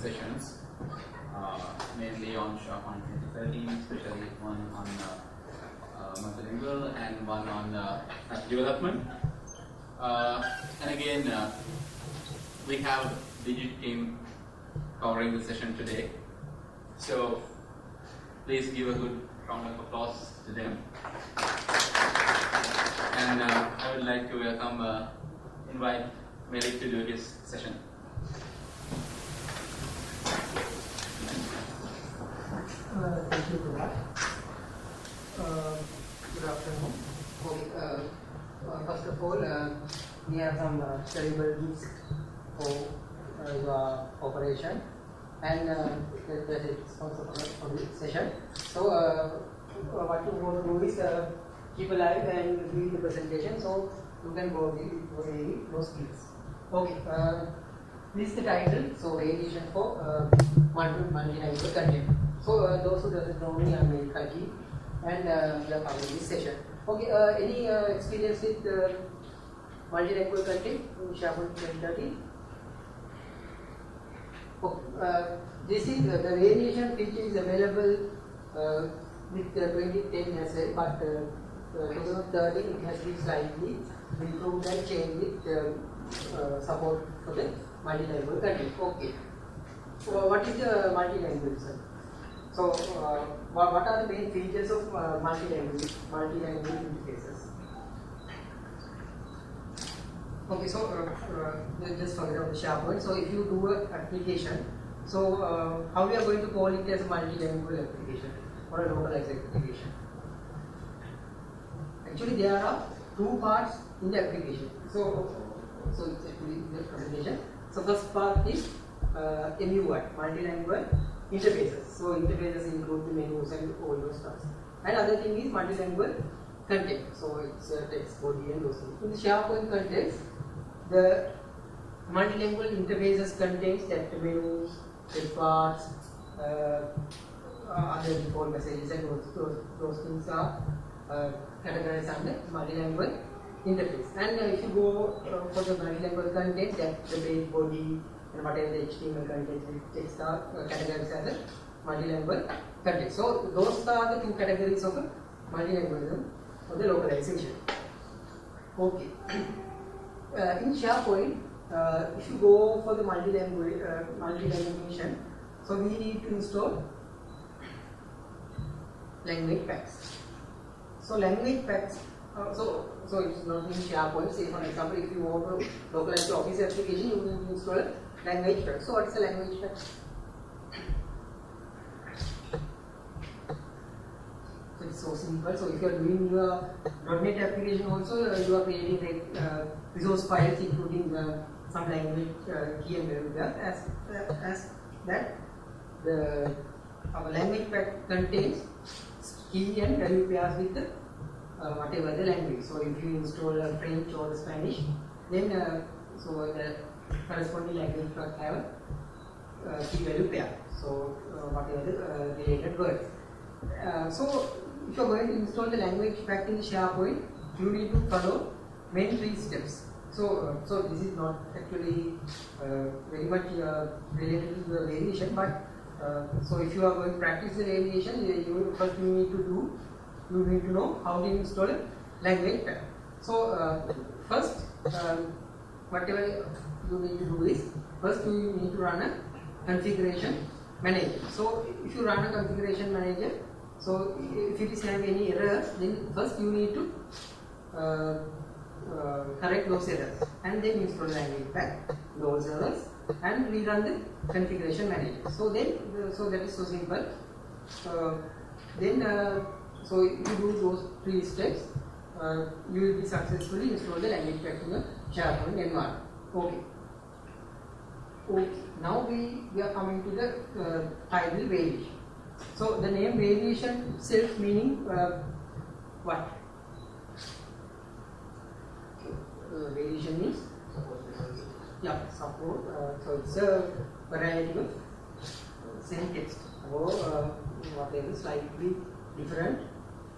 sessions, mainly on SharePoint 2013, especially one on multilingual and one on app development. And again, we have Digit team covering the session today. So please give a good round of applause to them. And I would like to invite Malik to do his session. Thank you for that. Good afternoon. Okay, first of all, we have some terrible gifts for your operation, and that is also for this session. So, what you want to do is keep alive and read the presentation, so you can go with those skills. Okay, this is the title. So, variation for multilingual content. So, those who doesn't know me, I'm Lanka, and we are covering this session. Okay, any experience with multilingual content in SharePoint 2013? Okay, this is the variation feature is available with 2010 as well, but 2013 it has been slightly improved and changed with support for the multilingual content. Okay, so what is the multilingual, sir? So, what are the main features of multilingual interfaces? Okay, so just forget about the SharePoint. So, if you do an application, so how we are going to call it as a multilingual application or a localized application? Actually, there are two parts in the application. So it's actually the presentation. So, first part is MUI, multilingual interfaces. So interfaces include the menus and all those stuff. And other thing is multilingual content. So it's text, body, and those things. In the SharePoint context, the multilingual interfaces contains that menus, text parts, other default messages, and those things are categorized under multilingual interface. And if you go for the multilingual content, that the page, body, and whatever the HTML content with text are categorized as a multilingual content. So those are the two categories of multilingualism or the localization. Okay. In SharePoint, if you go for the multilingualization, so we need to install language packs. So language packs. So it's not in SharePoint. Say for example, if you want to localize the Office application, you need to install a language pack. So what's a language pack? So it's so simple. So if you are doing your .NET application also, you are creating resource files including some language key and variable as that our language pack contains key and value pairs with the whatever the language. So if you install French or Spanish, then so the corresponding language pack have key value pair. So whatever the related words. So if you are going to install the language pack in SharePoint, you need to follow main 3 steps. So this is not actually very much related to the variation, but so if you are going to practice the variation, first you need to know how to install a language pack. So first, whatever you need to do is, first you need to run a configuration manager. So if you run a configuration manager, so if it is having any errors, then first you need to correct those errors and then install the language pack, those errors, and rerun the configuration manager. So then, so that is so simple. So if you do those 3 steps, you will be successfully install the language pack in your SharePoint environment. Okay. Now we are coming to the title variation. So the name variation itself meaning what? Variation means support. So it's a variety of same text or whatever slightly different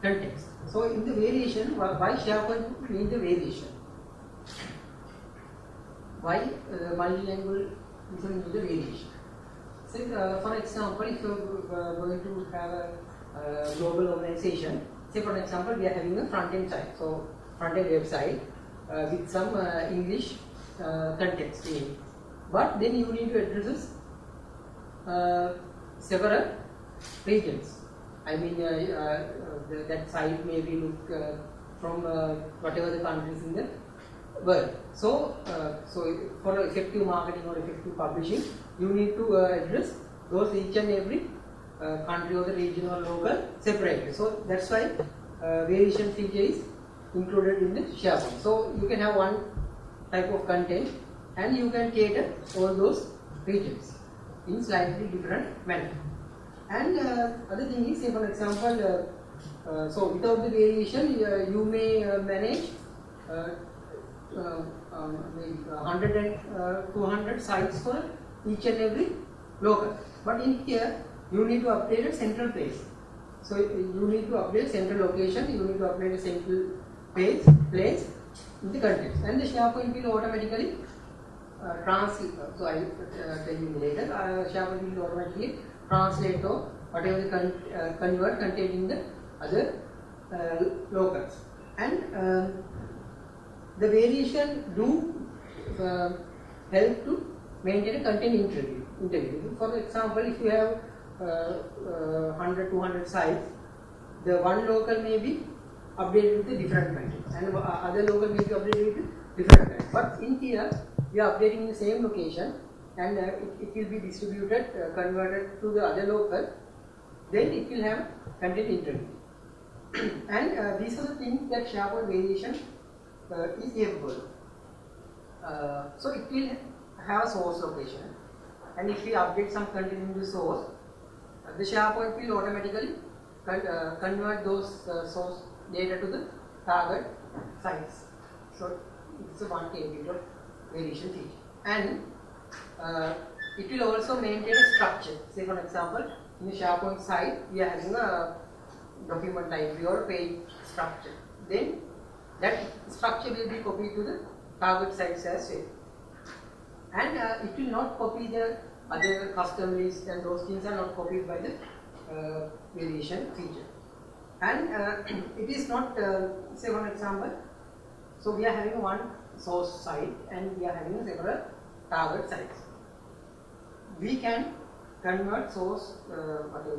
context. So in the variation, why SharePoint need the variation? Why multilingual need the variation? say, for example, if you're going to have a global organization, say for example, we are having a front-end site, so front-end website with some English context in it. But then you need to address several regions. I mean, that site may be look from whatever the countries in the world. So, for effective marketing or effective publishing, you need to address those each and every country or the region or local separately. So that's why variation feature is included in the SharePoint. So you can have one type of content and you can cater all those regions in slightly different manner. And other thing is, say for example, so without the variation, you may manage maybe 100 and 200 sites for each and every local. But in here, you need to update a central place. So you need to update central location, you need to update a central place in the context. And the SharePoint will automatically translate. So I will tell you later. SharePoint will automatically translate or whatever the convert content in the other locals. And the variation do help to maintain a content integrity. For example, if you have 100, 200 sites, the one local may be updated with a different content and other local may be updated with different content. But in here, we are updating in the same location and it will be distributed, converted to the other local, then it will have content integrity. And these are the things that SharePoint variation is capable of. So it will have a source location, and if we update some content in the source, the SharePoint will automatically convert those source data to the target sites. So it's a one capability of variation feature. And it will also maintain a structure. Say for example, in the SharePoint site, we are having a document library or page structure. Then that structure will be copied to the target sites as well. And it will not copy the other custom list, and those things are not copied by the variation feature. And it is not, say one example, so we are having one source site and we are having several target sites. We can convert source,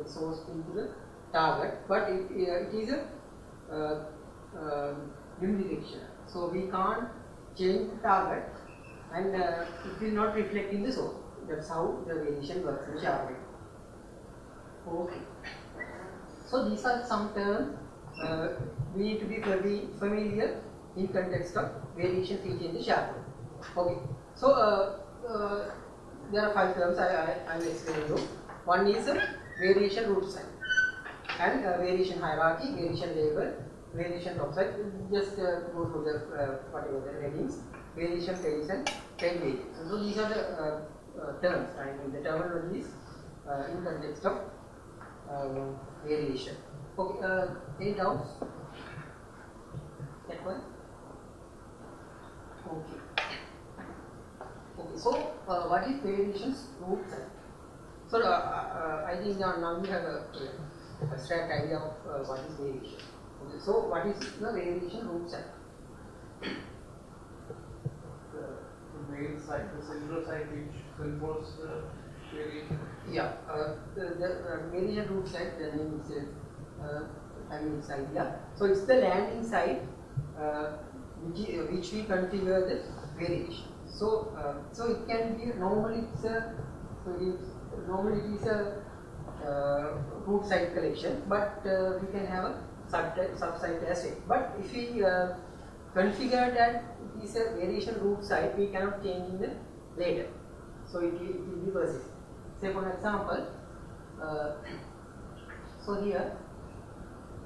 source into the target, but it is a unidirectional. So we can't change the target and it will not reflect in the source. That's how the variation works in SharePoint. Okay. So these are some terms we need to be very familiar in context of variation feature in the SharePoint. Okay. So there are 5 terms I will explain you. One is variation root site, and variation hierarchy, variation label, variation top site. Just go through the whatever the headings, variation phase and tail variation. So these are the terms, I mean the terminologies in context of variation. Okay, any doubts? That one? Okay. Okay, so what is variation's root site? So I think now you have a abstract idea of what is variation. Okay, so what is the variation root site? The main site, the central site which controls the variation. Yeah, the variation root site, the name is having this idea. So it's the landing site which we configure the variation. So so it can be normally it is a root site collection, but we can have a sub-site as well. But if we configure that it is a variation root site, we cannot change in the later. So it will be persistent. Say for example, so here,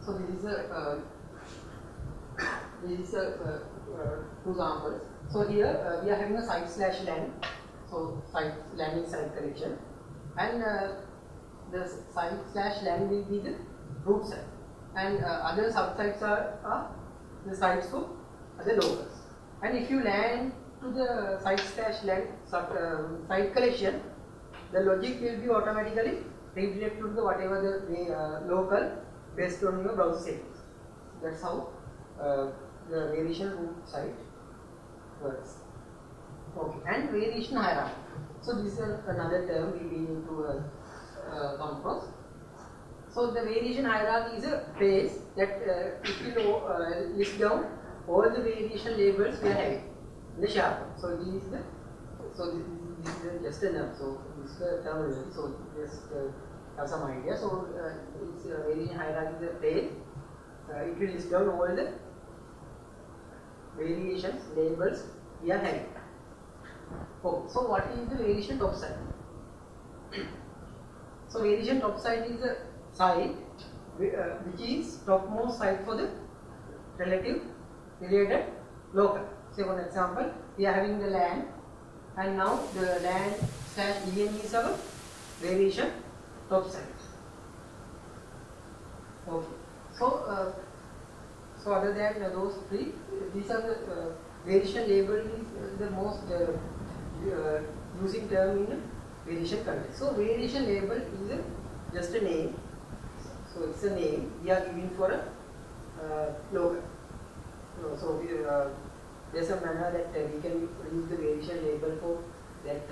so this is a two examples. So here we are having a site/land, so site landing site collection, and the site/land will be the root site, and other subsites are the sites for other locals. And if you land to the site/land site collection, the logic will be automatically redirected to the whatever the local based on your browser settings. That's how the variation root side works. Okay, and variation hierarchy. So this is another term we need to come across. So the variation hierarchy is a base that if you know list down all the variation labels we are having in the SharePoint. So this is just a term. So this is a term. So just have some idea. So it's variation hierarchy is a base. It will list down all the variations labels we are having. Okay, so what is the variation top side? So variation top side is a side which is topmost side for the related local. Say for example, we are having the LAN, and now the LAN/EN is our variation top side. Okay. So other than those three, these are the variation label is the most using term in variation context. So variation label is just a name. So it's a name we are giving for a local. So there's a manner that we can use the variation label for that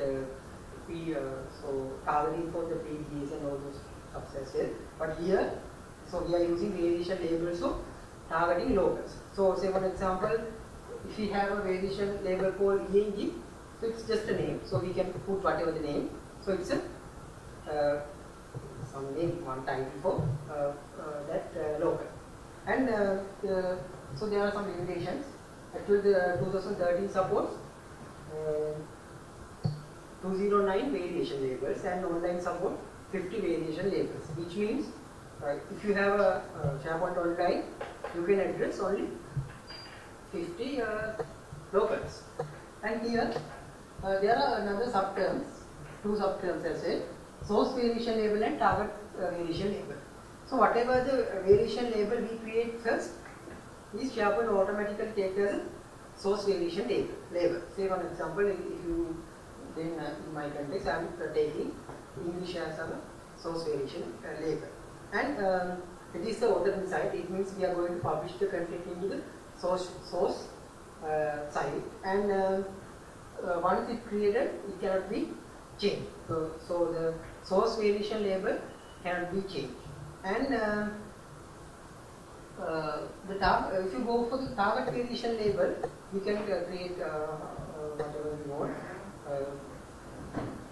so targeting for the PGs and all those stuff as well. But here, so we are using variation labels for targeting locals. So say for example, if we have a variation label called ENG, so it's just a name. So we can put whatever the name. So it's a some name, one title for that local. And so there are some limitations. Actually, the 2013 supports 209 variation labels and online support 50 variation labels, which means if you have a SharePoint online, you can address only 50 locals. And here there are another subterms, two subterms as well: source variation label and target variation label. So whatever the variation label we create first, is SharePoint automatically take as a source variation label. Say for example, if you then in my context I am taking English as a source variation label, and it is the author inside. It means we are going to publish the content into the source site, and once it created, it cannot be changed. So the source variation label cannot be changed, and if you go for the target variation label, you can create whatever you want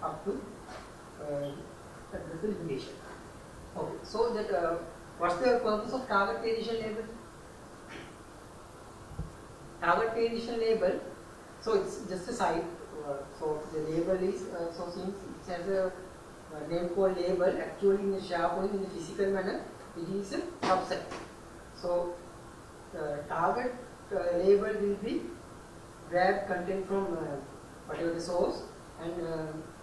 up to address the limitation. Okay, so that what's the purpose of target variation label? Target variation label, so it's just a site. So the label is so since it has a name called label, actually in the SharePoint in the physical manner, it is a subset. So target label will be grab content from whatever the source and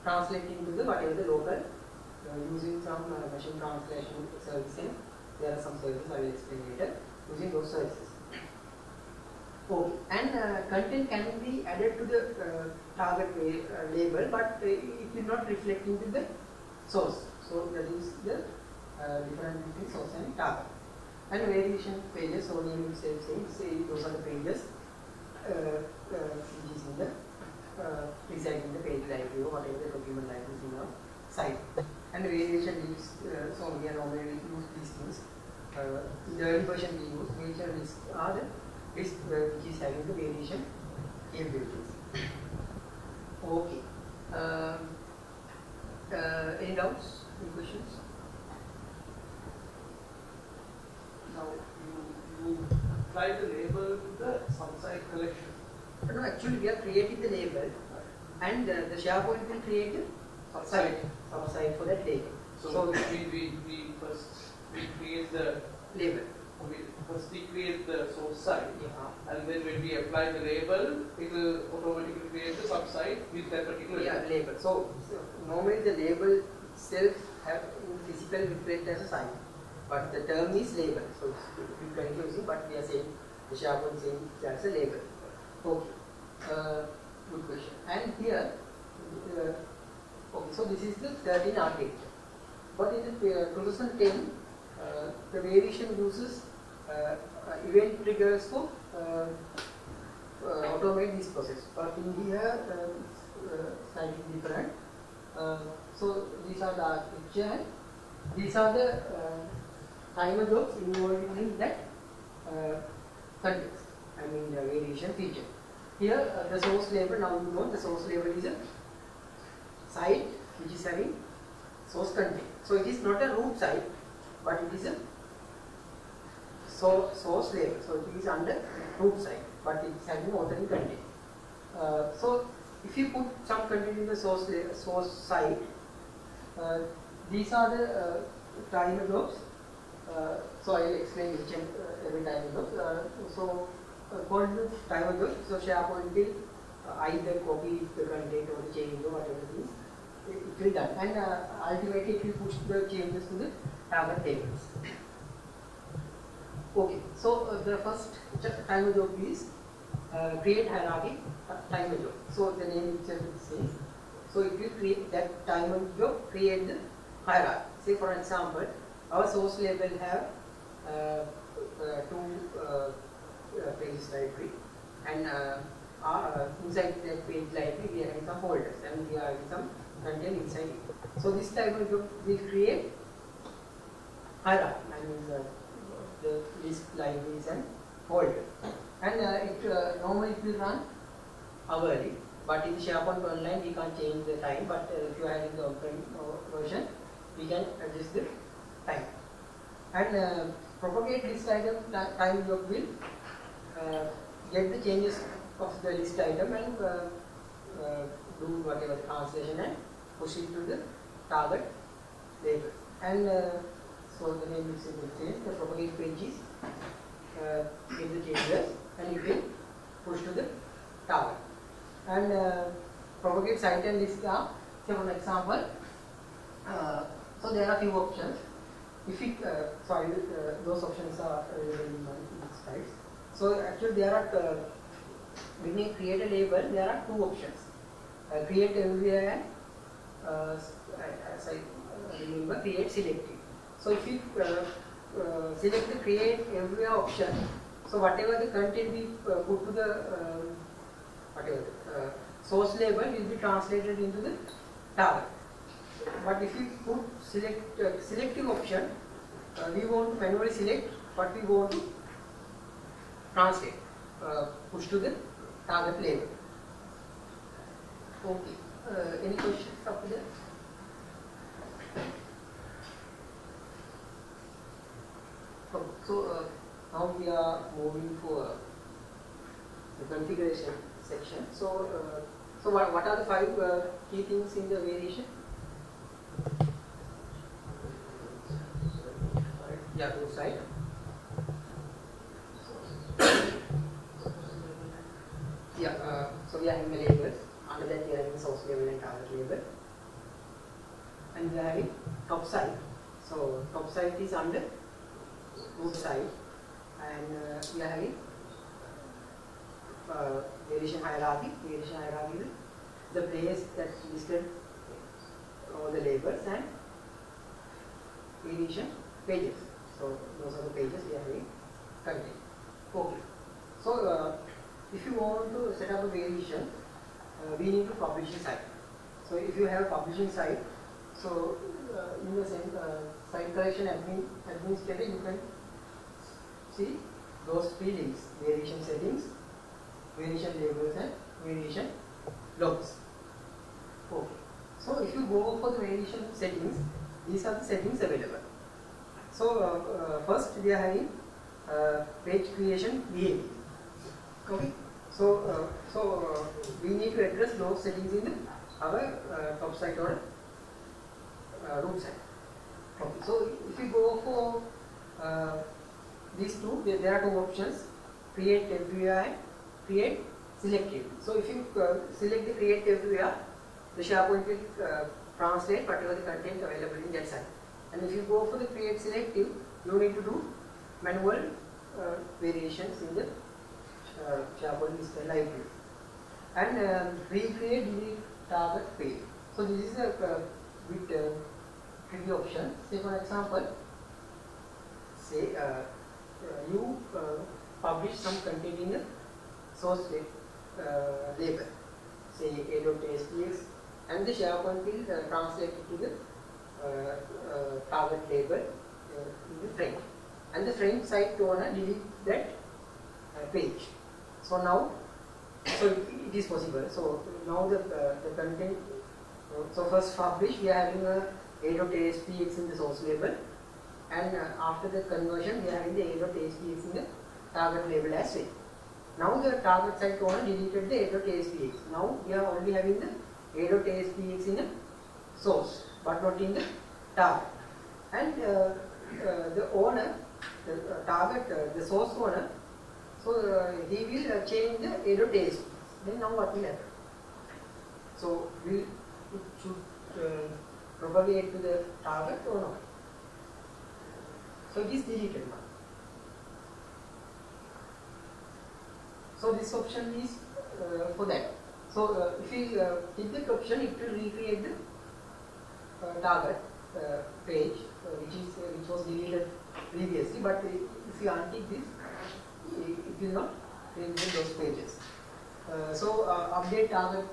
translate into the whatever the local using some machine translation services. There are some services I will explain later using those services. Okay, and content can be added to the target label, but it will not reflect into the source. So that is the difference between source and target. And variation pages, so name itself saying those are the pages which is in the reciting the page library or whatever the document library is in our site. And variation lists, so we are normally use these things. In the early version we use variation lists are the list which is having the variation capabilities. Okay. Any doubts? Any questions? Now you apply the label to the subsite collection. No, actually we are creating the label, and the SharePoint will create a subsite for that label. So we first create the label. First we create the source site, and then when we apply the label, it will automatically create the subsite with that particular label. So normally the label itself have physically reflect as a site, but the term is label. So it's confusing, but we are saying the SharePoint saying it as a label. Okay, good question. And here, Okay, so this is the 13 architecture. But in the 2010, the variation uses event triggers for automate this process. But in here, it's slightly different. So these are the architecture and these are the timer jobs involved in that context. I mean the variation feature. Here the source label, now you know the source label is a site which is having source content. So it is not a root site, but it is a source label. So it is under root site, but it is having authoring content. So if you put some content in the source site, these are the timer jobs. So I will explain each and every timer job. So called the timer job. So SharePoint will either copy the content or the change or whatever it is. It will done, and ultimately it will push the changes to the target tables. Okay, so the first timer job is create hierarchy timer job. So the name itself is same. So it will create that timer job, create the hierarchy. Say for example, our source label have two pages library, and inside that page library we are having some folders and we are having some content inside it. So this type of job will create hierarchy, I mean the list libraries and folders. And normally it will run hourly, but in SharePoint Online we can't change the time, but if you are having the on-prem version, we can adjust the time. And propagate list item time job will get the changes of the list item and do whatever the translation and push it to the target label. And so the name is change. The propagate page is get the changes and it will push to the target. And propagate site and list are, say for example, so there are few options. If it, those options are available in my slides. So actually there are, when you create a label, there are two options. Create everywhere and as I remember, create selective. So if you select the create everywhere option, so whatever the content we put to the source label will be translated into the target. But if you put selective option, we want to manually select what we want to translate, push to the target label. Okay. Any questions after that? So now we are moving for the configuration section. So, what are the 5 key things in the variation? Yeah, root side. Yeah, so we are having the labels. Under that we are having source label and target label. And we are having top side. So top side is under root side, and we are having variation hierarchy. Variation hierarchy is the place that listed all the labels, and variation pages. So those are the pages we are having content. Okay. So if you want to set up a variation, we need to publish a site. So if you have a publishing site, so in the same site collection administrator, you can see those 3 links: variation settings, variation labels, and variation logs. Okay. So if you go for the variation settings, these are the settings available. So first we are having page creation behavior. Okay. So we need to address those settings in our top side or root side. Okay. So if you go for these two, there are 2 options: create everywhere and create selective. So if you select the create everywhere, the SharePoint will translate whatever the content available in that site. And if you go for the create selective, you need to do manual variations in the SharePoint library and recreate the target page. So this is a bit tricky option. Say for example, say you publish some content in the source label, say a.spx, and the SharePoint will translate it to the target label in the frame, and the frame site owner delete that page. So now, so it is possible. So now the content. So first publish, we are having a.aspx in the source label, and after the conversion, we are having the a.aspx in the target label as well. Now the target site owner deleted the a.aspx. Now we are only having the a.aspx in the source, but not in the target. And the owner, the target, the source owner, so he will change the a.aspx. Then now what will happen? So it should propagate to the target or not. So it is deleted now. So this option is for that. So if we hit that option, it will recreate the target page which was deleted previously. But if you untick this, it will not represent those pages. So update target.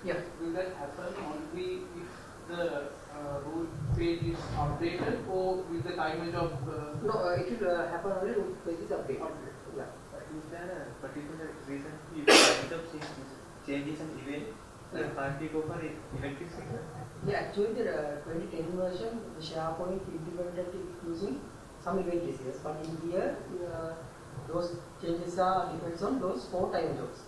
Yeah. Will that happen only if the root page is updated, or with the timage of? No, it will happen only root page is updated. Yeah. Is there a particular reason if Meetup changes an event, then can't it go for electricity? Yeah, actually the 2010 version, the SharePoint implemented it using some event receivers, but in here those changes are depends on those 4 time zones.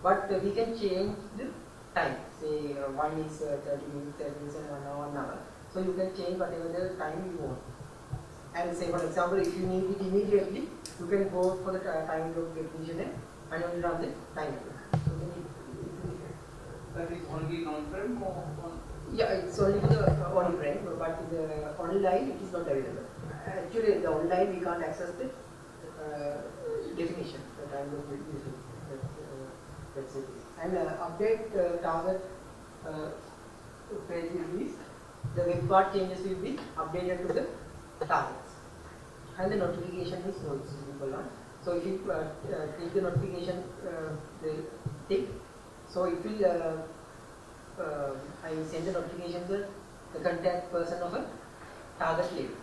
But we can change the time. Say one is 30 minutes, 30 minutes, and 1 hour, 1 hour. So you can change whatever the time you want. And say for example, if you need it immediately, you can go for the time block definition and only run the time block. So That is only non-frame or on? yeah, it's only for the on-frame, but in the online it is not available. Actually, in the online we can't access the definition, the time block definition. That's it. And update target page will be, the web part changes will be updated to the targets, and the notification is no simple one. So if you click the notification the tick, so it will I will send the notification to the contact person of a target label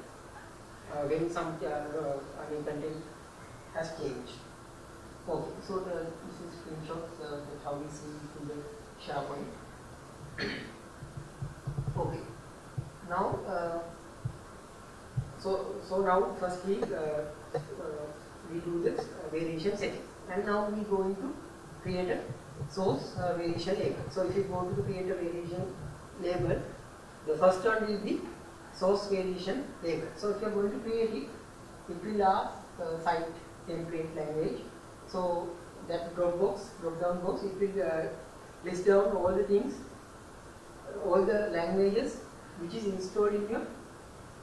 when some content has changed. Okay, so this is screenshots that how we see in the SharePoint. Okay, now so now firstly we do this variation setting, and now we go into create a source variation label. So if you go to create a variation label, the first one will be source variation label. So if you are going to create it, it will ask site template language. So that drop down box, it will list down all the things, all the languages which is installed in your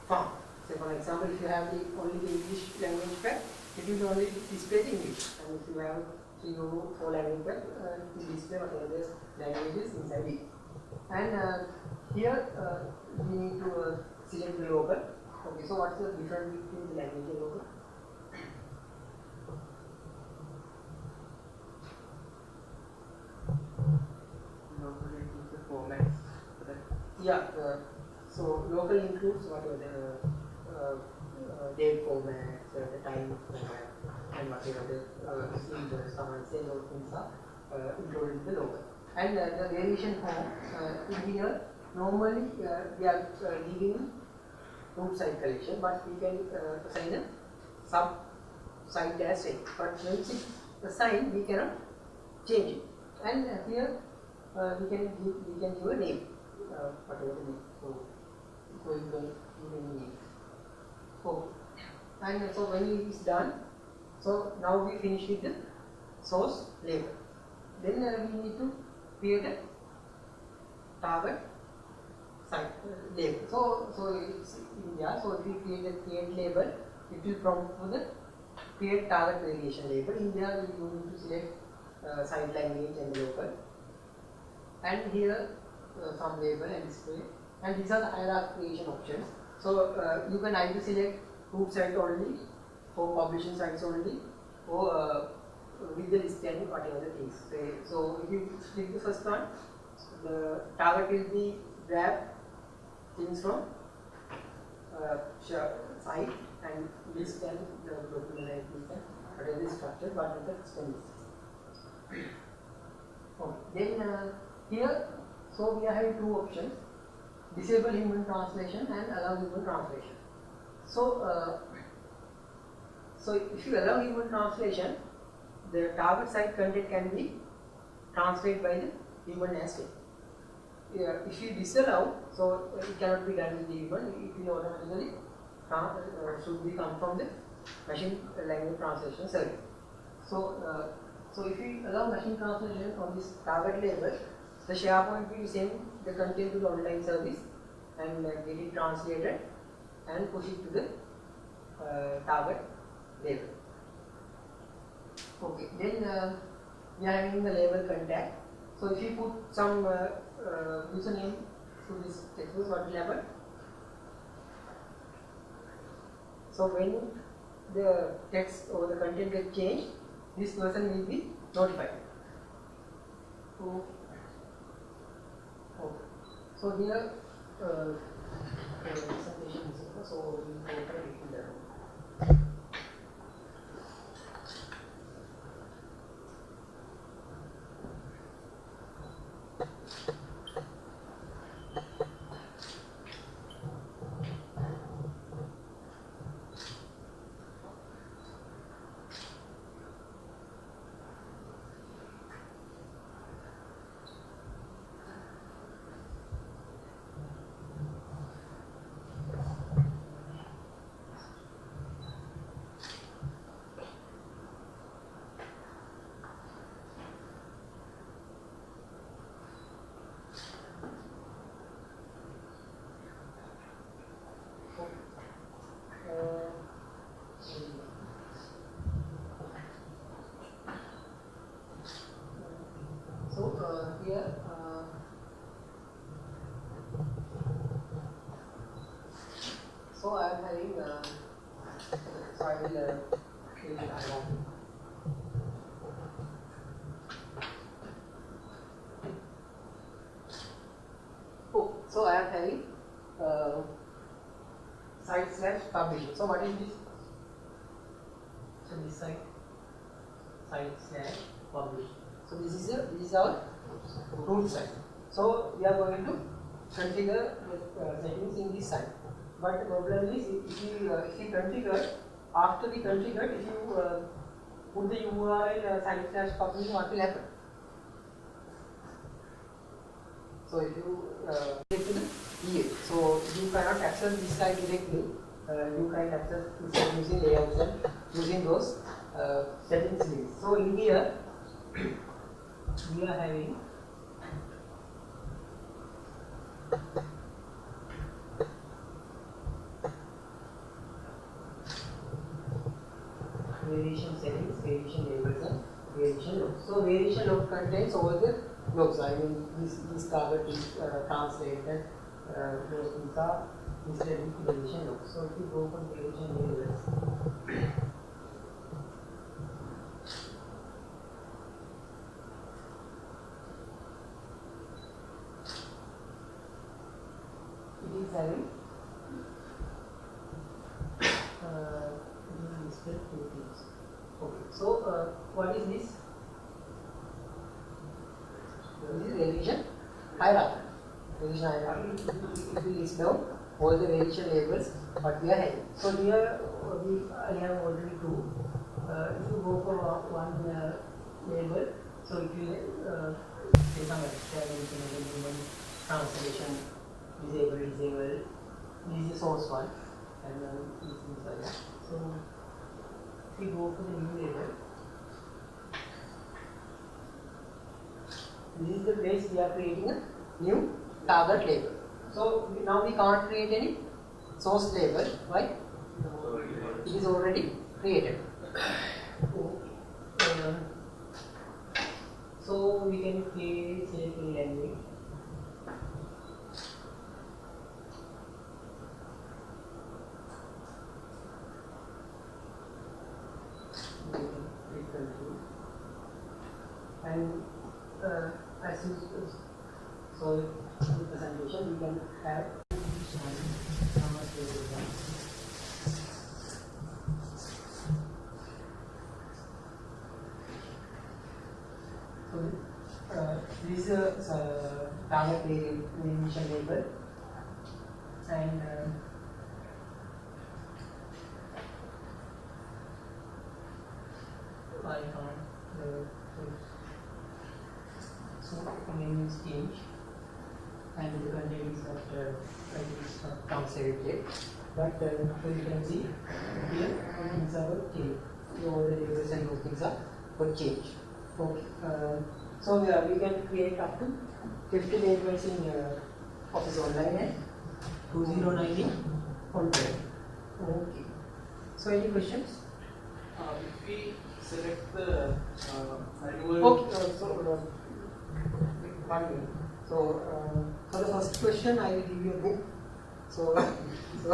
farm. So for example, if you have only the English language pack, it will only display the English, and if you have 3 or 4 language pack, it will display whatever the languages inside it. And here we need to select the local. Okay, so what's the difference between the language and local? Local includes the formats for that. Yeah, so local includes whatever the date format, the time format, and whatever the symbols, commands, and those things are included in the local. And the variation form in here, normally we are giving root site collection, but we can assign a sub site as well. But when it's assigned, we cannot change it. And here we can give a name, whatever the name. So you can give any name. Okay. And so when it is done, so now we finish with the source label. Then we need to create a target site label. So it's in there. So if we create a create label, it will prompt for the create target variation label. In there you need to select site language and the local. And here some label and display. And these are the hierarchy creation options. So you can either select root site only, or publishing sites only, or with the list and whatever the things. So if you click the first one, the target will be grab things from site and list and the document and things and whatever is structured, whatever the system is. Okay. Then here, so we are having two options: disable human translation and allow human translation. So, so if you allow human translation, the target site content can be translated by the human as well. If you disallow, so it cannot be done with the human, it will automatically should be come from the machine language translation service. So, so if you allow machine translation on this target label, the SharePoint will send the content to the online service and get it translated and push it to the target label. Okay, then we are having the label contact. So if you put some username to this text box, what will happen? So when the text or the content gets changed, this person will be notified. Okay. So here presentation is over, so we will go for it. Here, so I am having, so I will create an hierarchy. Oh, so I am having site / publishing. So what is this? So this site / publishing. So this is our root site. So we are going to configure the settings in this site. But the problem is if you configure, after we configure, if you put the URL site / publishing, what will happen? So if you get to the EA, so you cannot access this site directly. You can access this site using layouts and using those settings links. So in here we are having variation settings, variation labels, and variation logs. So variation log contains all the logs. I mean, this target is translated. Those things are listed with variation logs. So if you go for variation labels, it is having listed two things. Okay, so what is this? This is variation hierarchy. Variation hierarchy, it will list down all the variation labels what we are having. So here I have already two. If you go for one label, so it will say some extra human translation, disable. This is the source one, and then this is like that. So if we go for the new label, this is the place we are creating a new target label. So now we can't create any source label. Why? It is already created. So we can select a language. So in the presentation we can have this is a target variation label, and I can't so the name is change, and the content is not translated, but you can see here things are change. All the labels and things are for change. Okay. So we can create up to 50 labels in Office Online and 2019 on web. Okay. So any questions? If we select the manual. Okay. So 1 minute. So for the first question, I will give you a book. So you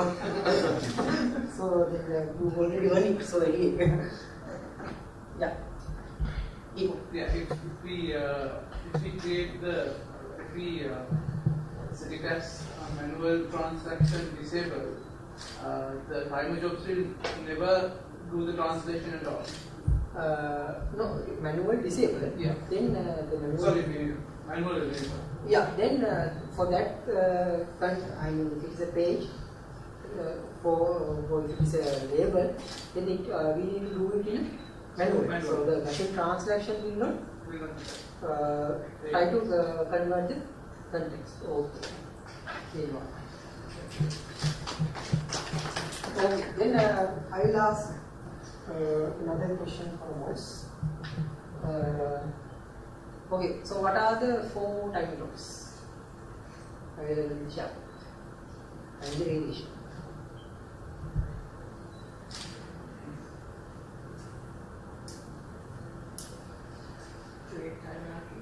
already won it. So yeah. Yeah, if we create the if we set it as manual transaction disabled, the timer jobs will never do the translation at all. No, manual disabled. Yeah. Then the manual. Sorry, manual disabled. Yeah. Then for that, I mean, if it is a page for if it is a label, then we need to do it in manual. So the machine translation will not try to convert the context. Okay. Okay. Then I will ask another question for us. Okay. So what are the 4 time blocks available in SharePoint and the variation? Create hierarchy.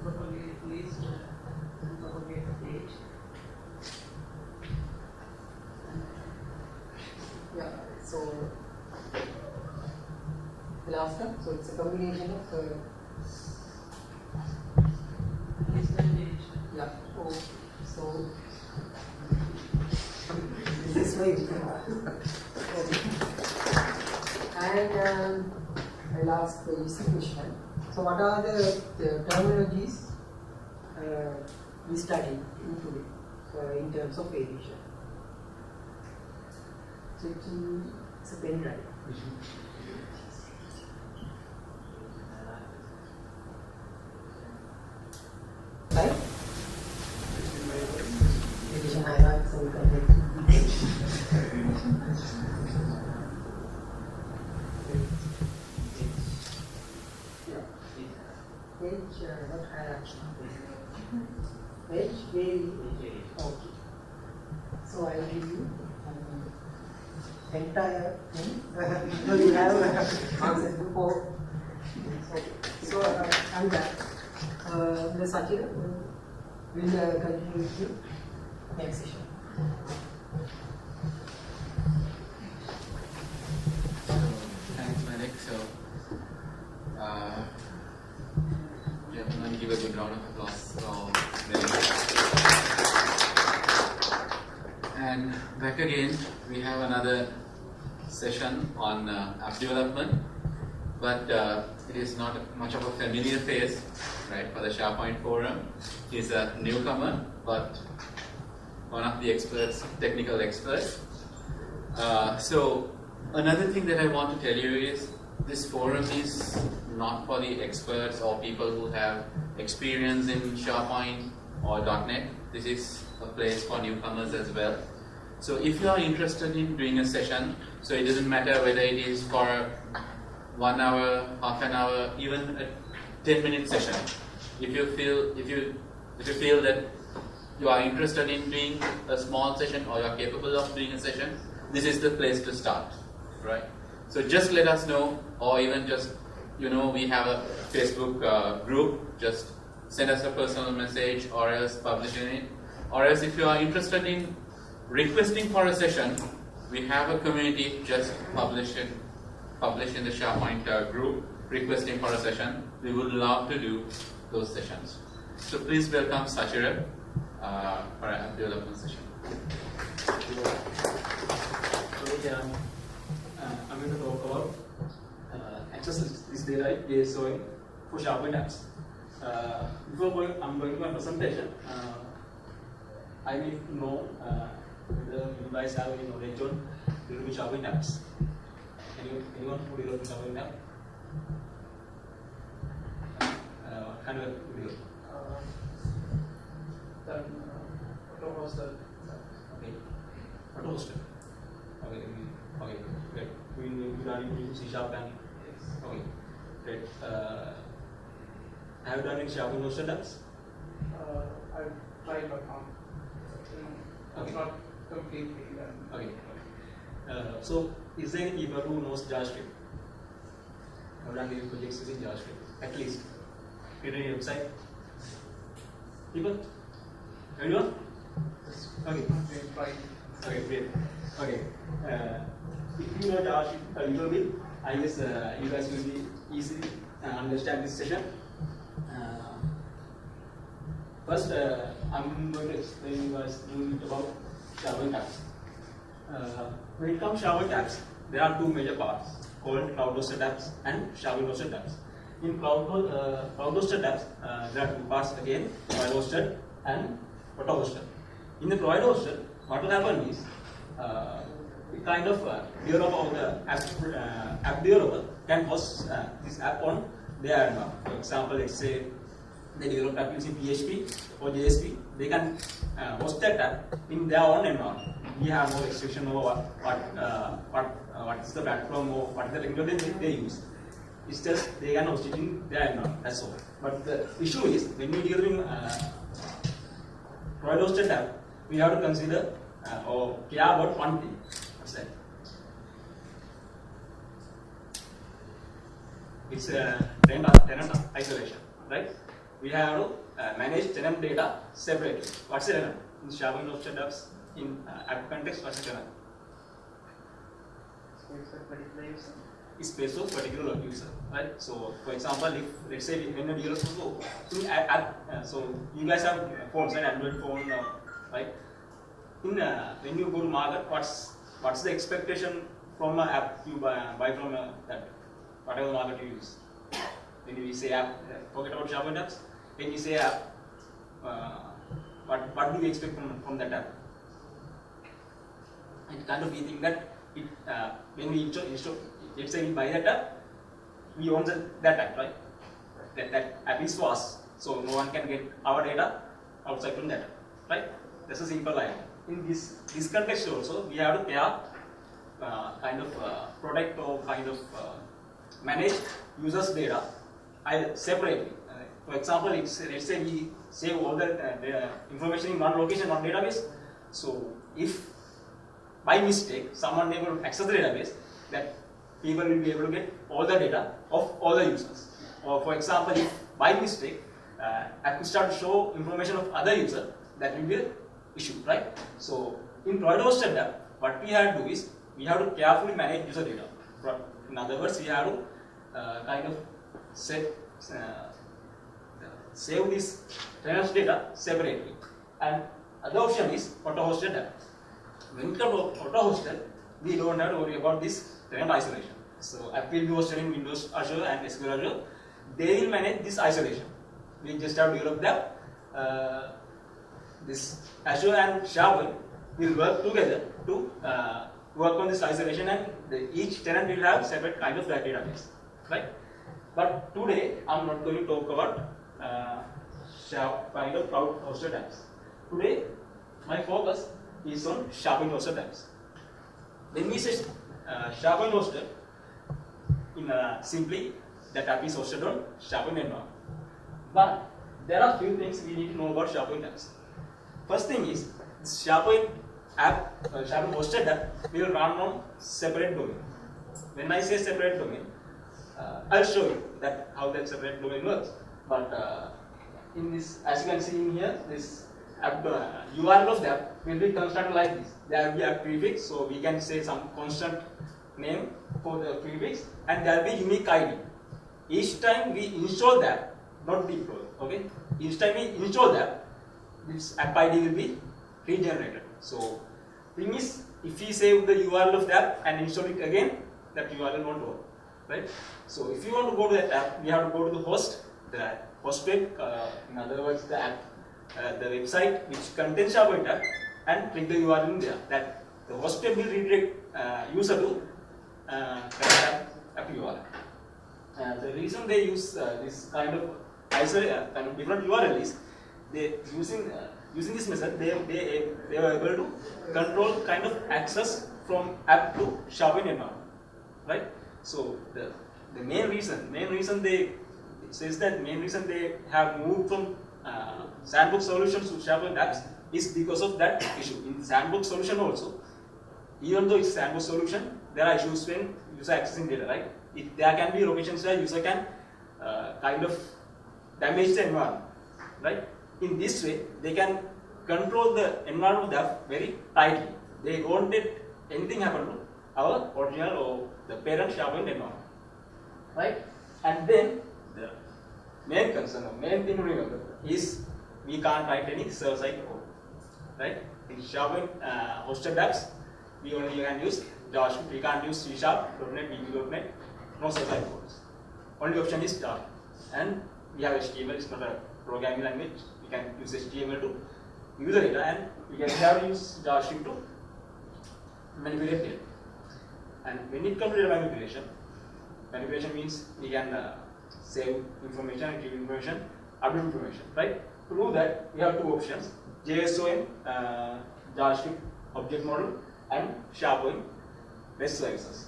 Propagate list. Propagate page. Yeah. So the last one. So it's a combination of List and page. yeah. Oh, so this is way different. Okay. And I'll ask the easy question. So what are the terminologies we study in terms of variation? So it's a pen drive. Right? Variation hierarchy, so we can take H, not hierarchy. H, variation. Okay. So I will give you entire thing. No, you have answered before. Okay. So I'm back. The Sachira will continue with you next session. Thanks, Malik. So, gentlemen, give a good round of applause for Malik. And back again, we have another session on app development, but it is not much of a familiar face, right, for the SharePoint forum. He's a newcomer, but one of the experts, technical experts. So another thing that I want to tell you is this forum is not for the experts or people who have experience in SharePoint or .NET. This is a place for newcomers as well. So if you are interested in doing a session, so it doesn't matter whether it is for 1 hour, half an hour, even a 10-minute session. If you feel that you are interested in doing a small session or you are capable of doing a session, this is the place to start, right? So just let us know, or even just, we have a Facebook group, just send us a personal message or else publish in it. Or else if you are interested in requesting for a session, we have a community, just publish in the SharePoint group, requesting for a session. We would love to do those sessions. So please welcome Sachira for a development session. Today I'm going to talk about access this data is showing for SharePoint apps. I'm going to my presentation. I need to know whether you guys have any knowledge on developing SharePoint apps. Anyone who develops SharePoint app? Kind of video. Auto hoster. Okay. Auto hoster. Okay. Okay. Great. We are using C# and okay. Great. Have you done any SharePoint hosted apps? I've tried but not. Okay. Not completely done. Okay. So, is there any people who knows JavaScript? Have done any projects using JavaScript? At least. Created a website? People? Anyone? Okay. Tried. Okay, great. Okay. If you know JavaScript a little bit, I guess you guys will be easily understand this session. First, I'm going to explain you guys a little bit about SharePoint apps. When it comes to SharePoint apps, there are two major parts called cloud-hosted apps and SharePoint-hosted apps. In cloud-hosted apps, there are two parts again, provider-hosted and auto-hosted. In the provider-hosted, what will happen is, it kind of developer of the app developer can host this app on their environment. For example, let's say they develop app using PHP or JSP, they can host that app in their own environment. We have no restriction over what is the platform or what is the technology they use. It's just they can host it in their environment, that's all. But the issue is, when we deal in provider hosted app, we have to consider or care about one thing. What's that? It's tenant isolation, right? We have to manage tenant data separately. What's a tenant? In SharePoint hosted apps, in app context, what's a tenant? Space of particular user, right? So, for example, if let's say when a developer so you guys have phones, right? Android phone, right? In when you go to market, what's the expectation from an app you buy from that whatever market you use? When we say app, forget about SharePoint apps. When you say app, what do we expect from that app? And kind of we think that it when we install, let's say we buy that app, we own that app, right? That app is for us, so no one can get our data outside from that app, right? That's a simple line. In this context also, we have to care kind of protect or kind of manage users' data separately. For example, let's say we save all the information in one location, one database. So if by mistake someone able to access the database, that people will be able to get all the data of all the users. Or for example, if by mistake app start to show information of other user, that will be an issue, right? So in provider hosted app, what we have to do is we have to carefully manage user data. In other words, we have to kind of save this tenant's data separately. And other option is auto hosted app. When it comes to auto hosted, we don't have to worry about this tenant isolation. So app will be hosted in Windows Azure and SQL Azure. They will manage this isolation. We just have to develop that. This Azure and SharePoint will work together to work on this isolation, and each tenant will have separate kind of database, right? But today I'm not going to talk about kind of cloud hosted apps. Today my focus is on SharePoint hosted apps. When we say SharePoint hosted, in simply that app is hosted on SharePoint environment. But there are few things we need to know about SharePoint apps. First thing is SharePoint app, SharePoint hosted app will run on separate domain. When I say separate domain, I'll show you that how that separate domain works. But in this, as you can see in here, this app, URL of the app will be constructed like this. There will be a prefix, so we can say some constant name for the prefix, and there will be unique ID. Each time we install that, not deploy, okay? each time we install that, this app ID will be regenerated. So thing is, if we save the URL of the app and install it again, that URL won't work, right? So if you want to go to that app, we have to go to the host web, in other words, the app, the website which contains SharePoint app, and click the URL in there. That the host web will redirect user to app URL. The reason they use this kind of different URL is they using this method they were able to control kind of access from app to SharePoint environment, right? So the main reason they have moved from sandbox solutions to SharePoint apps is because of that issue. In sandbox solution also, even though it's sandbox solution, there are issues when user accessing data, right? There can be locations where user can kind of damage the environment, right? In this way, they can control the environment of the app very tightly. They won't let anything happen to our original or the parent SharePoint environment, right? And then the main concern, the main thing to remember is we can't write any server-side code, right? In SharePoint hosted apps, we only can use JavaScript. We can't use C#, .NET, VB.NET, no server-side codes. Only option is Java, and we have HTML. It's not a programming language. We can use HTML to view the data, and we can have use JavaScript to manipulate data. And when it comes to data manipulation means we can save information, retrieve information, update information, right? To do that, we have two options: JSON, JavaScript object model, and SharePoint REST services.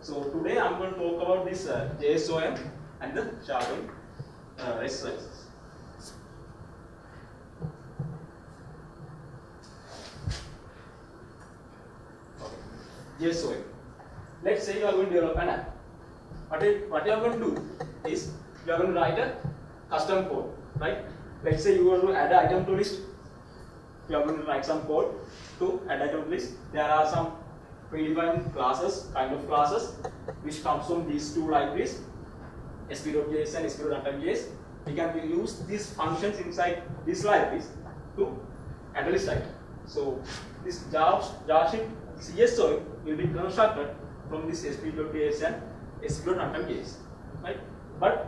So today I'm going to talk about this JSON and the SharePoint REST services. JSON. Let's say you are going to develop an app. What you are going to do is you are going to write a custom code, right? Let's say you want to add an item to list. You are going to write some code to add item to list. There are some predefined classes, which comes from these two libraries, sp.js and sp.runtime.js. We can use these functions inside these libraries to add a list item. So this JavaScript CSO will be constructed from this sp.js and sp.runtime.js, right? But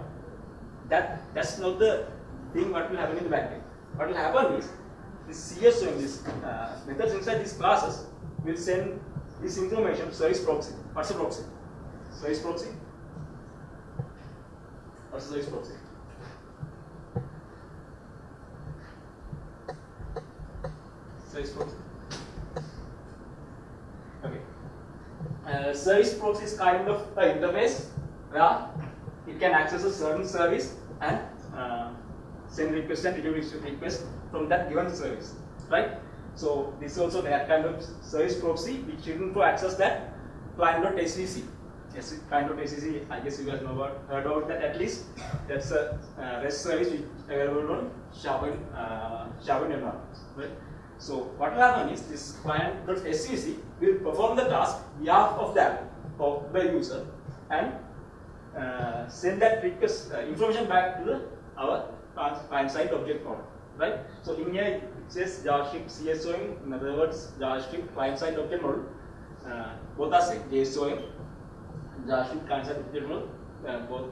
that's not the thing what will happen in the backend. What will happen is this CSO, this methods inside these classes will send this information to service proxy. What's a proxy? Service proxy? What's a service proxy? Service proxy. Okay. Service proxy is kind of an interface where it can access a certain service and send request and retrieve request from that given service, right? So this is also that kind of service proxy which you can access that client.svc. Yes, client.svc. I guess you guys heard about that at least. That's a REST service which is available on SharePoint environments, right? So what will happen is this client.svc will perform the task behalf of that of the user and send that request information back to our client-side object model, right? So in here it says JavaScript CSOM, in other words JavaScript client-side object model. Both are same, JSOM, JavaScript client-side object model. Both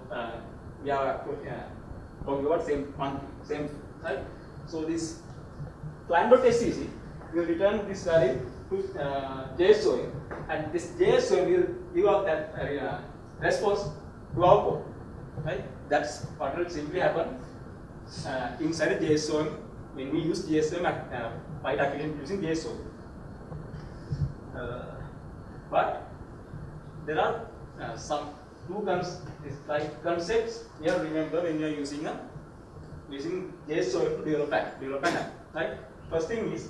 we are talking about same, right? So this client.svc will return this value to JSOM, and this JSOM will give out that response to our code, right? That's what will simply happen inside a JSON when we use JSON byte application using JSON. But there are some two concepts you have to remember when you are using JSON to develop an app, right? First thing is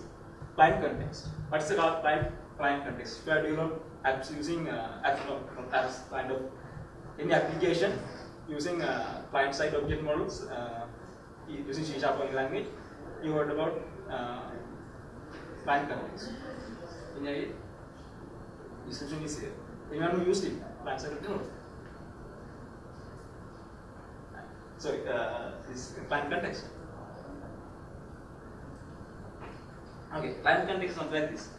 client context. What's the client context? If you are developing apps using apps kind of any application using client-side object models using C# language, you heard about client context. In a description is here. Anyone who used it, client-side object model. sorry, this client context. Okay, client context is something like this.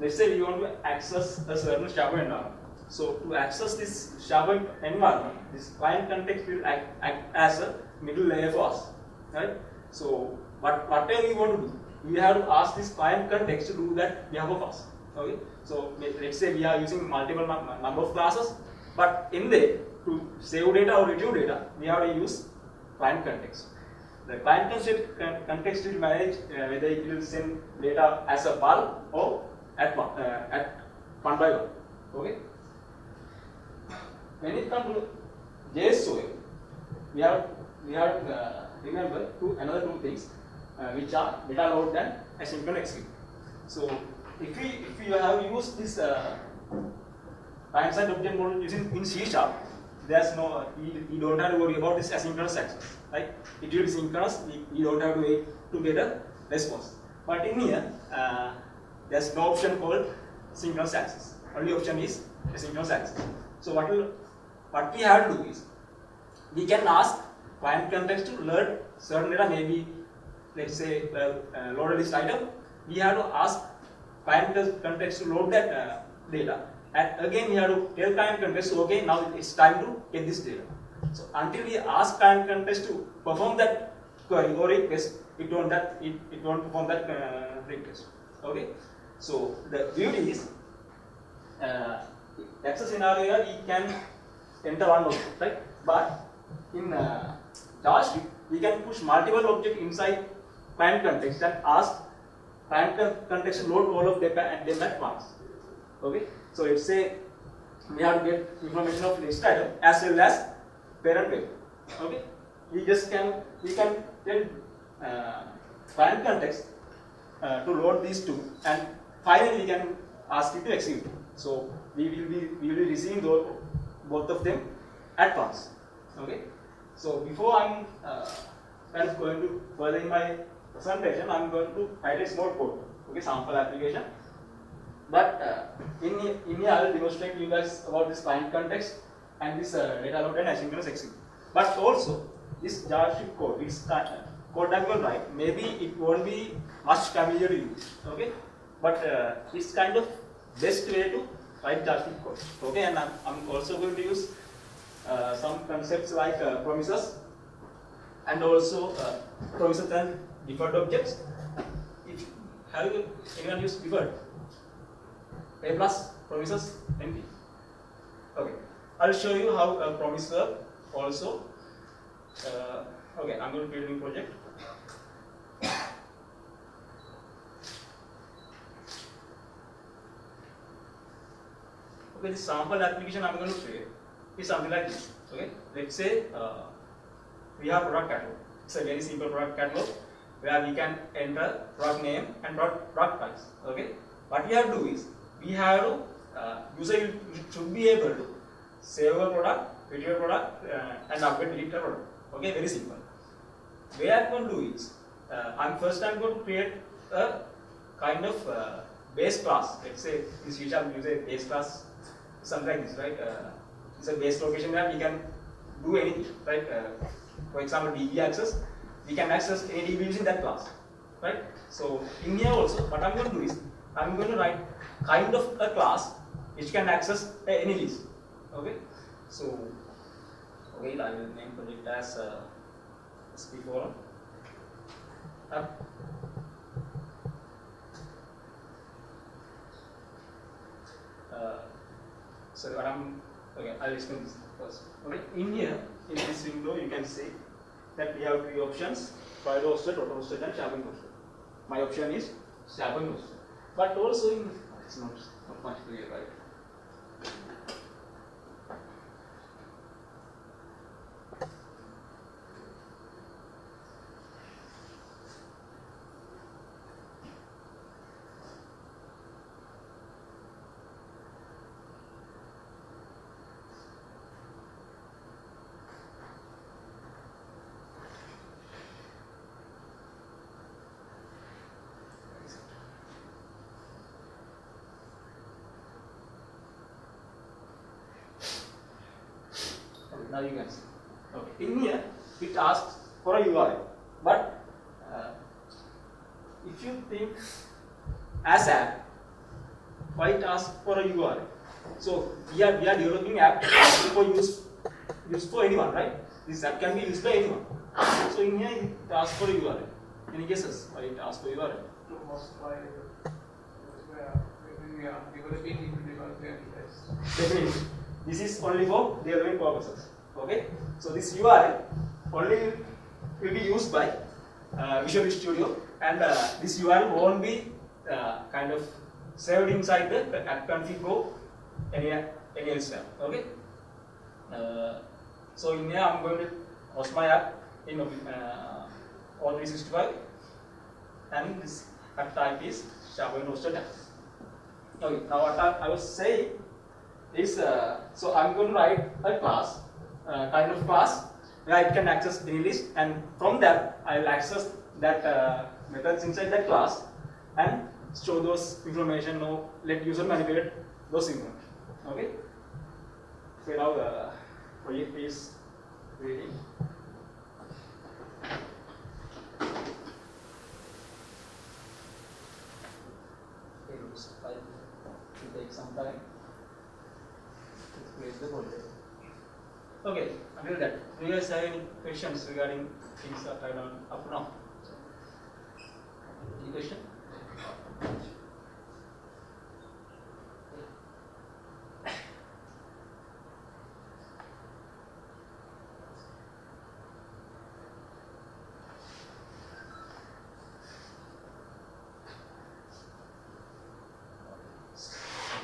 Let's say we want to access a certain SharePoint environment. So to access this SharePoint environment, this client context will act as a middle layer for us, right? So whatever we want to do, we have to ask this client context to do that behalf of us. Okay. So let's say we are using multiple number of classes, but in there to save data or retrieve data, we have to use client context. The client context will manage whether it will send data as a bulk or at one by one. Okay. When it comes to JSON, we have remember another two things which are data load and asynchronous execute. So if we have used this client-side object model using in C#, there's no you don't have to worry about this asynchronous access. Right? It will be synchronous. You don't have to wait to get a response. But in here, there's no option called synchronous access. Only option is asynchronous access. So what we have to do is we can ask client context to load certain data. Maybe let's say load a list item. We have to ask client context to load that data. And again, we have to tell client context, okay, now it's time to get this data. So until we ask client context to perform that query or request, it won't perform that request. Okay. So the beauty is, that's a scenario where we can enter one object, right? But in JavaScript, we can push multiple objects inside client context and ask client context to load all of them at once. Okay. So let's say we have to get information of list item as well as parent variable. Okay, we can tell client context to load these two, and finally we can ask it to execute. So we will be receiving both of them at once. Okay, so before I'm kind of going to further in my presentation, I'm going to write a small code. Okay, sample application. But in here I will demonstrate you guys about this client context and this data load and asynchronous execute. But also this JavaScript code, this code I'm going to write, maybe it won't be much familiar to you. Okay, but it's kind of best way to write JavaScript code. Okay, and I'm also going to use some concepts like promises and also promises and default objects. Have anyone used default? A plus promises NP. Okay, I'll show you how a promise work also. Okay, I'm going to create a new project. Okay, this sample application I'm going to create is something like this. Okay, let's say we have product catalog. It's a very simple product catalog where we can enter product name and product price. Okay, what we have to do is we have to user should be able to save a product, retrieve a product, and update delete a product. Okay, very simple. What I'm going to do is I'm going to create a kind of base class. Let's say this use a base class, something like this, right? It's a base location where we can do anything, right? For example, DB access, we can access any DB using that class, right? So in here also, what I'm going to do is I'm going to write kind of a class which can access any list. Okay, so okay, I will name project as SP forum. So what I'll explain this first. Okay, in here in this window you can see that we have three options: private hosted, auto hosted, and SharePoint hosted. My option is SharePoint hosted. But also in it's not much clear, right? Now you can see. Okay. In here, it asks for a URL, but if you think as app, why it asks for a URL? So we are developing app for use for anyone, right? This app can be used by anyone. So in here it asks for a URL. Any guesses why it asks for URL? To host file when we are developing it to develop and test. Definitely. This is only for development purposes. Okay. So this URL only will be used by Visual Studio, and this URL won't be kind of saved inside the app config or any else app. Okay. So in here I'm going to host my app in O365, and this app type is SharePoint hosted app. Okay. Now what I was saying is, so I'm going to write a class, kind of class where I can access any list, and from that I will access that methods inside that class and store those information or let user manipulate those information. Okay. So now the project is reading. It will take some time to create the project. Okay, until that, do you guys have any questions regarding things that I done up now? Any question?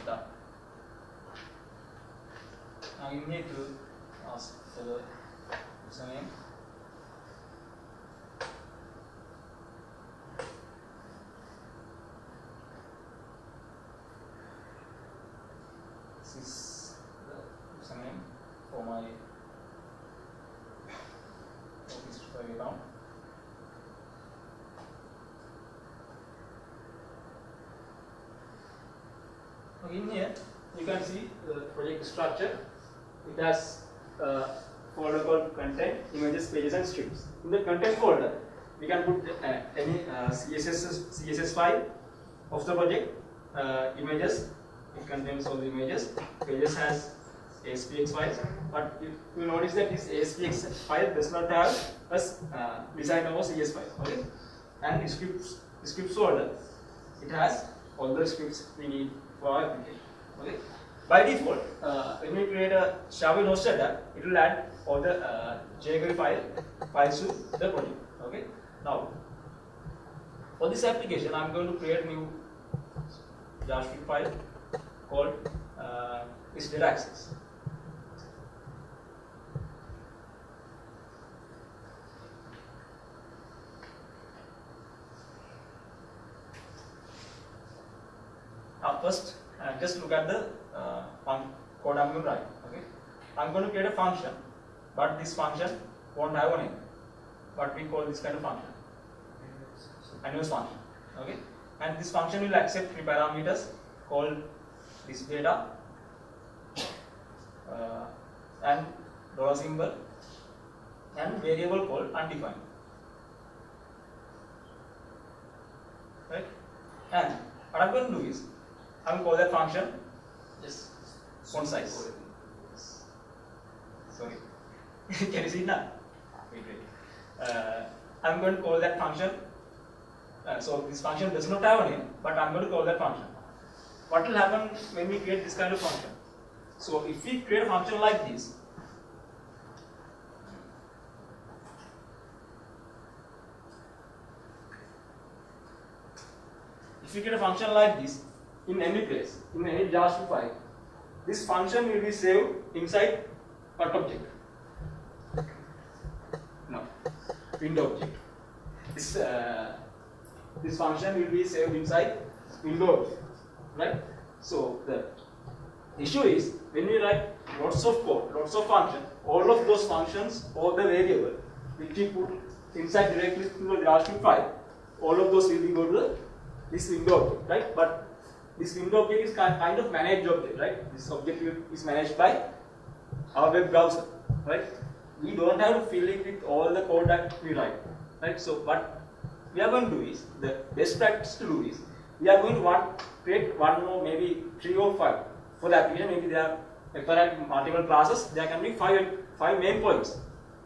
Done. Now you need to ask for the username. This is the username for my Office account. Okay, in here you can see the project structure. It has a folder called content, images, pages, and strips. In the content folder, we can put any CSS file of the project. Images, it contains all the images. Pages has ASPX files, but you notice that this ASPX file does not have a design of a CS file. Okay, and scripts folder, it has all the scripts we need for our application. Okay. By default, when we create a SharePoint hosted app, it will add all the jQuery files to the project. Okay. Now, for this application, I'm going to create a new JavaScript file called is data access. Now, first, just look at the code I'm going to write. Okay, I'm going to create a function, but this function won't have a name. What we call this kind of function? Annual function. Okay, and this function will accept three parameters called this data and dollar symbol and variable called undefined. Right, and what I'm going to do is I will call that function just font size. Sorry, can you see it now? Wait. I'm going to call that function. So this function does not have a name, but I'm going to call that function. What will happen when we create this kind of function? So if we create a function like this, in any place, in any JavaScript file, this function will be saved inside what object? No, window object. This function will be saved inside window object, right? So the issue is when we write lots of code, lots of functions, all of those functions or the variable which we put inside directly to the JavaScript file, all of those will be go to this window object, right? But this window object is kind of managed object, right? This object is managed by our web browser, right? we don't have to fill it with all the code that we write, right? So what we are going to do is, the best practice to do is, we are going to create one or maybe 3 or 5 for the application. Maybe there are, if there are multiple classes, there can be 5 main points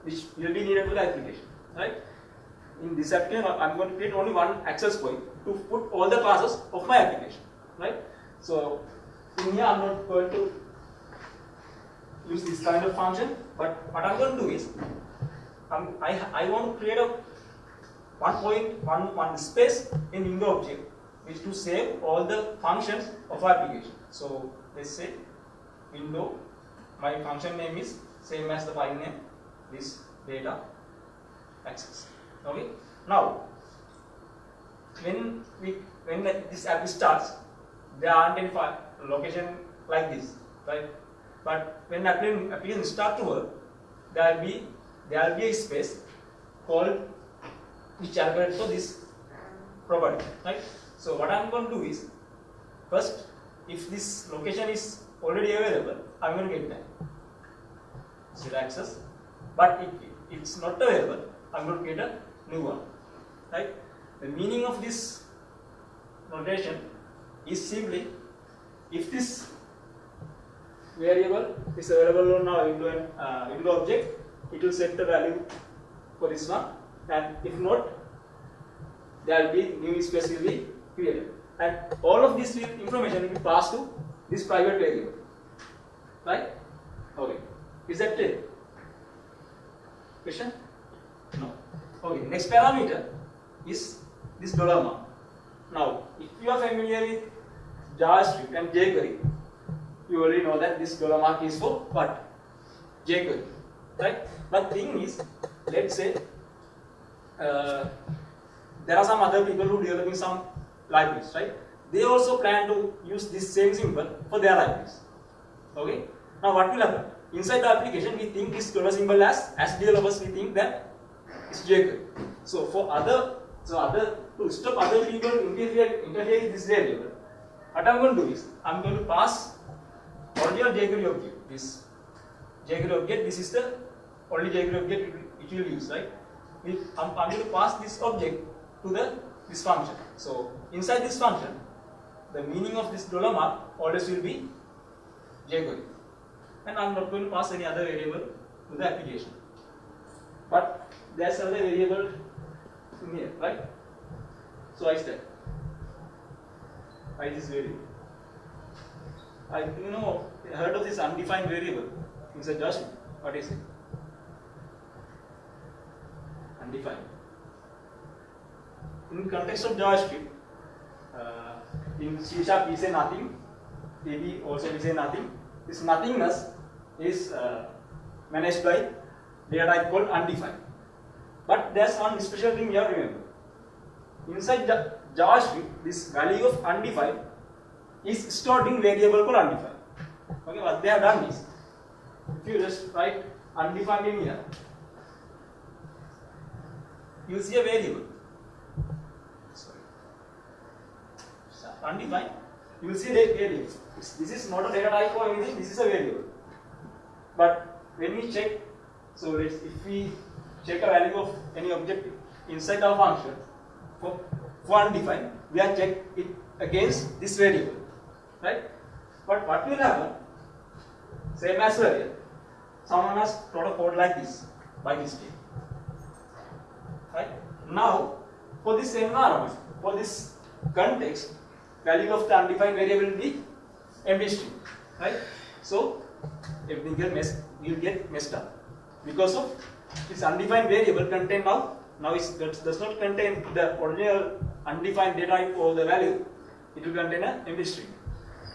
which will be needed for the application, right? In this application, I'm going to create only one access point to put all the classes of my application, right? So in here, I'm not going to use this kind of function, but what I'm going to do is, I want to create a one space in window object which to save all the functions of our application. So let's say window, my function name is same as the file name, this data access. Okay. Now when this app starts, there aren't any location like this, right? But when application start to work, there will be a space called which algorithm for this property, right? So what I'm going to do is, first, if this location is already available, I'm going to get that zero access. But if it's not available, I'm going to get a new one, right? The meaning of this notation is simply, if this variable is available on our window object, it will set the value for this one, and if not, there will be new space will be created, and all of this information will be passed to this private variable, right? Okay, is that clear? Question? No. Okay, next parameter is this $mark. Now, if you are familiar with JavaScript and jQuery, you already know that this $mark is for what? jQuery, right? But thing is, let's say there are some other people who are developing some libraries, right? They also plan to use this same symbol for their libraries. Okay? Now what will happen? Inside the application, we think this symbol as developers, we think that it's jQuery. So to stop other people interfere with this variable, what I'm going to do is, I'm going to pass original jQuery object. This jQuery object, this is the only jQuery object which we will use, right? I'm going to pass this object to this function. So inside this function, the meaning of this $mark always will be jQuery, and I'm not going to pass any other variable to the application. But there's another variable in here, right? So I said, this variable. I heard of this undefined variable inside JavaScript. What is it? Undefined. In context of JavaScript, in C# we say nothing, VB also we say nothing. This nothingness is managed by data type called undefined. But there's one special thing you have to remember. Inside JavaScript, this value of undefined is stored in variable called undefined. Okay, what they have done is, if you just write undefined in here, you see a variable. Undefined, you will see a variable. This is not a data type or anything, this is a variable. But when we check, so if we check a value of any object inside our function for undefined, we are check it against this variable, right? But what will happen? Same as earlier, someone has wrote a code like this by mistake, right? Now, for this environment, for this context, value of the undefined variable will be empty string, right? So everything will get messed up because of this undefined variable contain now it does not contain the original undefined data type or the value. It will contain an empty string.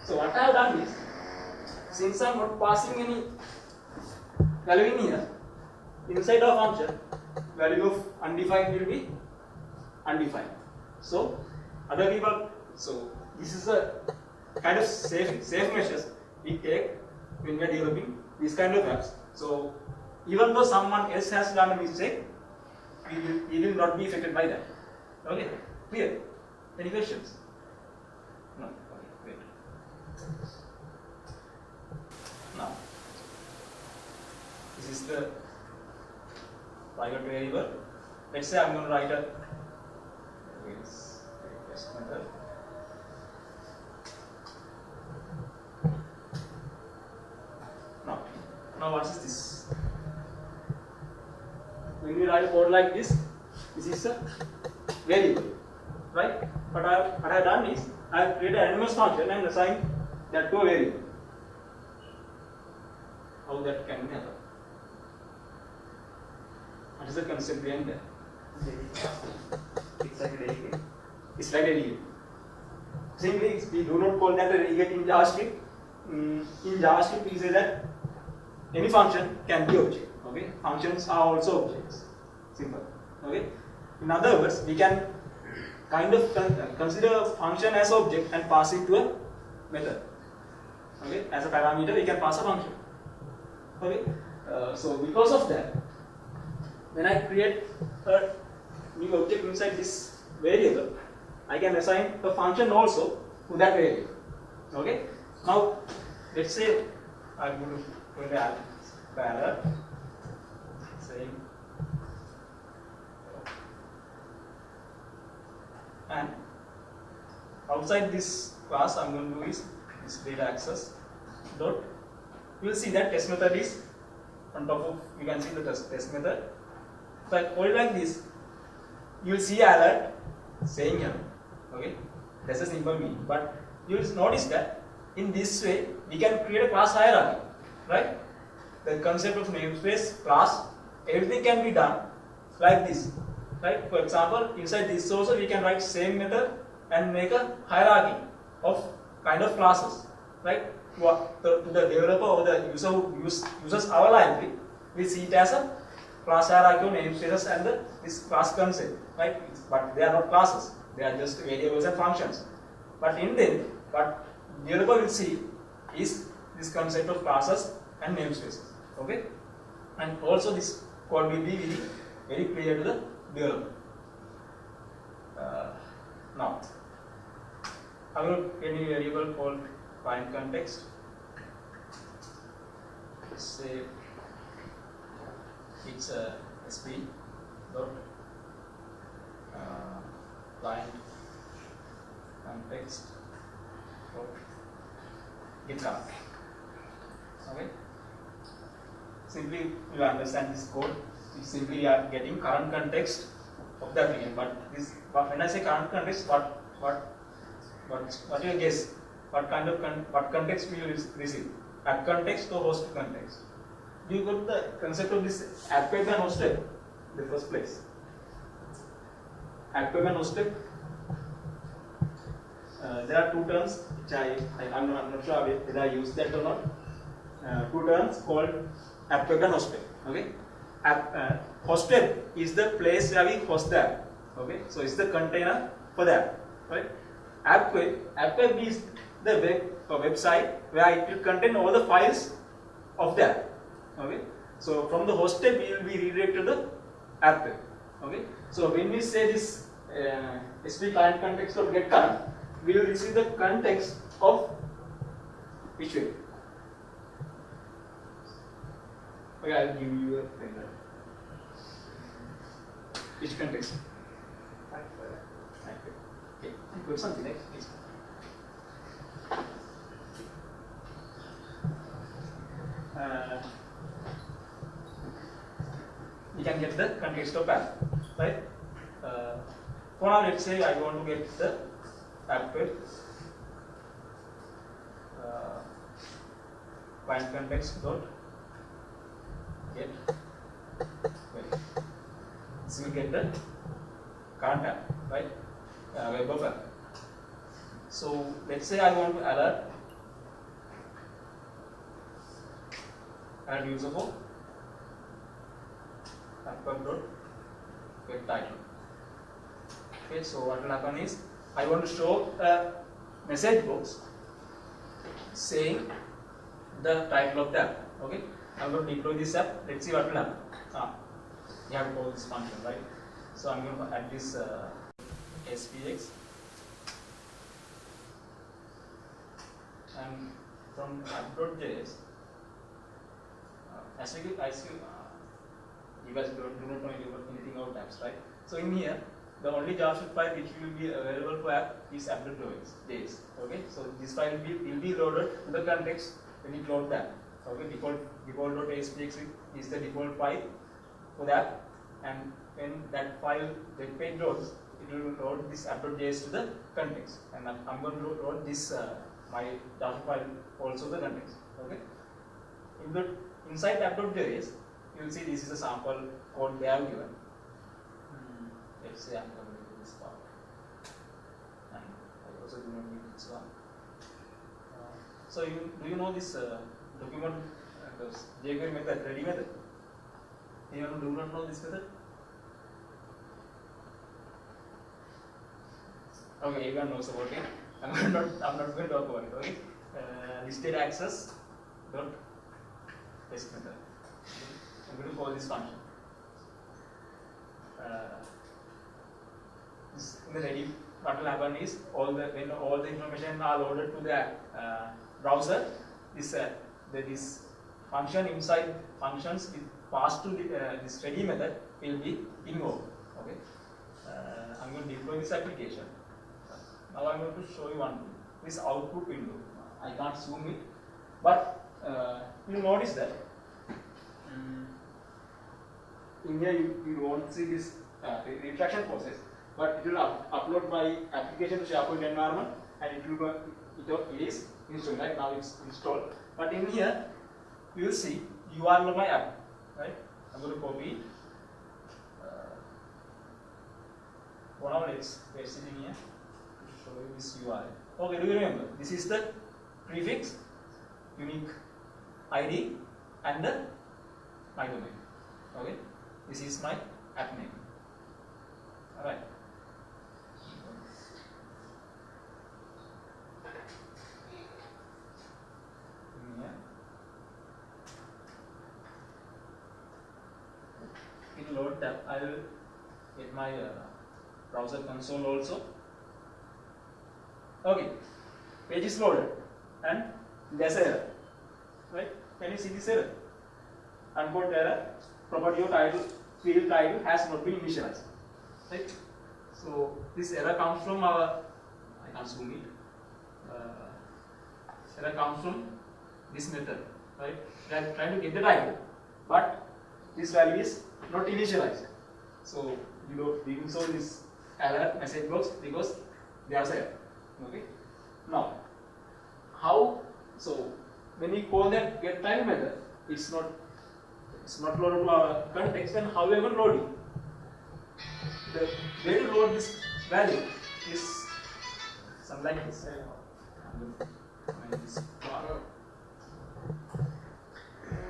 So what I have done is, since I am not passing any value in here, inside our function, value of undefined will be undefined. So other people, so this is a kind of safe measures we take when we are developing these kind of apps. So even though someone else has done a mistake, we will not be affected by that. Okay, clear? Any questions? No. Okay, great. Now, this is the private variable. Let's say I'm going to write a test method. Now what is this? When we write a code like this is a variable, right? What I have done is I have created an anonymous function and assigned that to a variable. How that can happen? What is the concept behind that? It's like a delegate. It's like a delegate. Simply, we do not call that a delegate in JavaScript. In JavaScript, we say that any function can be object. Okay, functions are also objects. Simple. Okay. In other words, we can kind of consider a function as object and pass it to a method. Okay, as a parameter, we can pass a function. Okay, so because of that, when I create a new object inside this variable, I can assign a function also to that variable. Okay, now let's say I'm going to add parallel saying, and outside this class I'm going to do is this data access dot. You will see that test method is on top of, you can see the test method. If I call it like this, you will see alert saying here. Okay, that's a simple meaning. But you will notice that in this way we can create a class hierarchy, right? The concept of namespace, class, everything can be done like this, right? For example, inside this also we can write same method and make a hierarchy of kind of classes, right? To the developer or the user who uses our library, we see it as a class hierarchy of namespaces and this class concept, right? But they are not classes; they are just variables and functions. But in them, what developer will see is this concept of classes and namespaces. Okay, and also this code will be very clear to the developer. Now, I will create a variable called client context. Say it's a sp dot client context dot get current. Okay. Simply you understand this code. You simply are getting current context of the application. But when I say current context, what you guess? What kind of what context will you receive? App context or host context? Do you got the concept of this app web and host web in the first place? App web and host web. There are two terms which I'm not sure whether I use that or not. Two terms called app web and host web. Okay. Host web is the place where we host the app. Okay. So it's the container for the app. Right. App web is the web or website where it will contain all the files of the app. Okay. So from the host web we will be redirected to the app web. Okay. So when we say this sp client context of get current, we will receive the context of which web. Okay, I'll give you a flavor. Which context? Okay, put something like this. We can get the context of app, right? For now, let's say I want to get the app web client context dot get web. So we get the current app, right? Web of app. So let's say I want to alert user for app web dot get title. Okay, so what will happen is I want to show a message box saying the title of the app. Okay, I'm going to deploy this app. Let's see what will happen. You have to call this function, right? So I'm going to add this SPX, and from app.js, you guys do not know anything about apps, right? So in here, the only JavaScript file which will be available for app is app.js. Okay, so this file will be loaded to the context when you load that. Okay, default.aspx is the default file for that, and when that file web page loads, it will load this app.js to the context, and I'm going to load this my JavaScript file also the context. Okay, inside app.js, you will see this is a sample code they have given. Let's say I'm going to do this part, and I also do not need this one. So do you know this document jQuery method, ready method? Anyone do not know this method? Okay, everyone knows about it. I'm not going to talk about it. Okay, listed access dot test method. I'm going to call this function. In the ready, what will happen is when all the information are loaded to the browser, this function inside functions passed to this ready method will be invoked. Okay, I'm going to deploy this application. Now I'm going to show you one thing. This output window. I can't zoom it, but you notice that in here you won't see this retraction process, but it will upload my application to SharePoint environment, and it is installed. Right now it's installed, but in here you will see URL of my app. Right, I'm going to copy. For now, let's paste it in here to show you this URL. Okay, do you remember? This is the prefix, unique ID, and the my domain. Okay, this is my app name. All right. In load tab, I will get my browser console also. Okay, page is loaded, and there's an error. Right? Can you see this error? Unquote error. Property of title, field title has not been initialized. Right? So this error comes from our. I can't zoom it. Error comes from this method. Right? We are trying to get the title, but this value is not initialized. So we will show this error message box because there's error. Okay. Now, how? So when we call that get title method, it's not loaded to our context. And how we are going to load it? The way to load this value is something like this.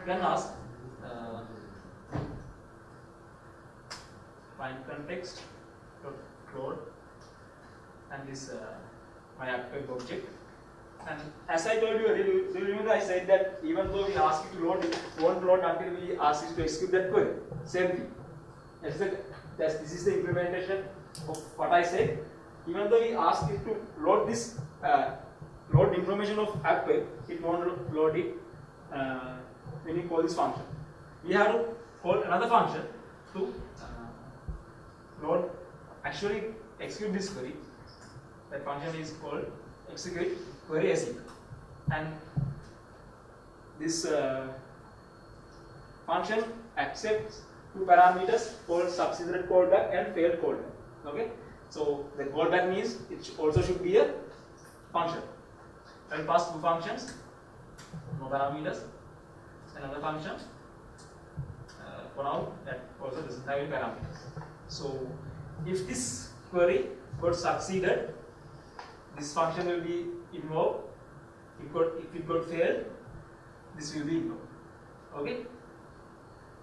Then ask find context load and this my app object. And as I told you, do you remember I said that even though we ask you to load, it won't load until we ask you to execute that query. Same thing. This is the implementation of what I said. Even though we ask you to load this load information of app web, it won't load it when you call this function. We have to call another function to load, actually execute this query. That function is called execute query async, and this function accepts two parameters called succeeded callback and failed callback. Okay, so the callback means it also should be a function. I will pass two functions, no parameters, another function. For now, that also doesn't have any parameters. So if this query got succeeded, this function will be invoked. If it got failed, this will be invoked. Okay?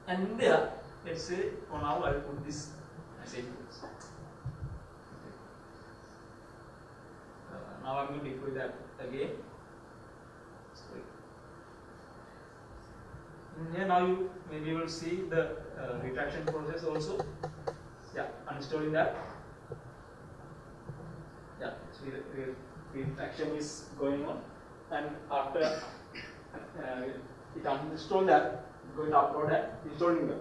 And in there, let's say for now I will put this message box. Okay. Now I'm going to deploy that again. Sorry. In here now you maybe will see the retraction process also. Yeah, uninstalling that. Yeah, retraction is going on, and after it uninstall that, going to upload that, installing that.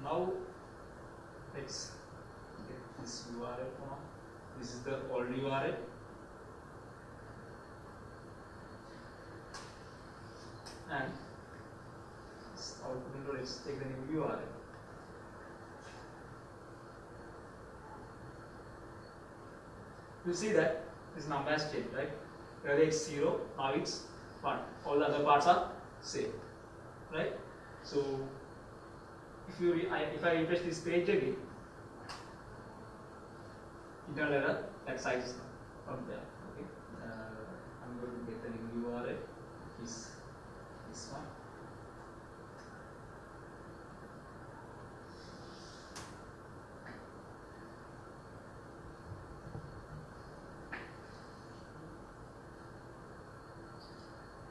now let's get this URL now. This is the old URL. And this output window, let's take the new URL. You see that this number has changed, right? Earlier it's 0, now it's 1. All the other parts are same, right? So if I refresh this page again, internal error, that size is not there. Okay, I'm going to get the new URL, which is this one.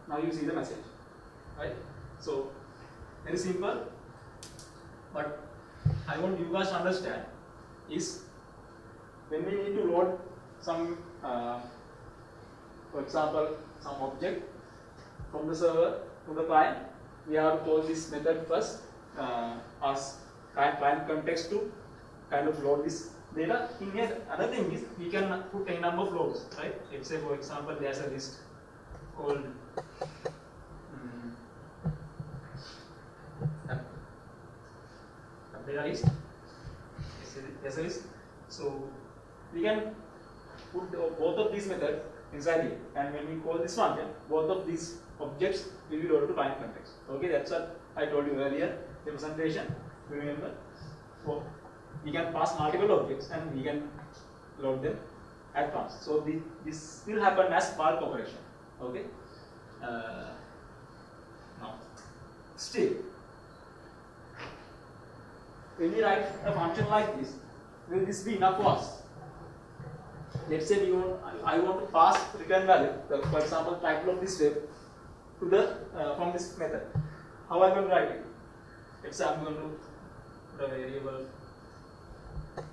Now you see the message, right? So very simple, but I want you guys to understand is when we need to load some, for example, some object from the server to the client, we have to call this method first, as client context to kind of load this data. In here, another thing is we can put a number of loads, right? Let's say, for example, there's a list called data list. There's a list. So we can put both of these methods inside here, and when we call this function, both of these objects will be loaded to client context. Okay, that's what I told you earlier. The presentation. Remember, so we can pass multiple objects and we can load them at once. So this will happen as bulk operation. Okay. Now, still, when we write a function like this, will this be enough for us? Let's say I want to pass return value, for example, title of this web to the from this method. How I will write it? Let's say I'm going to put a variable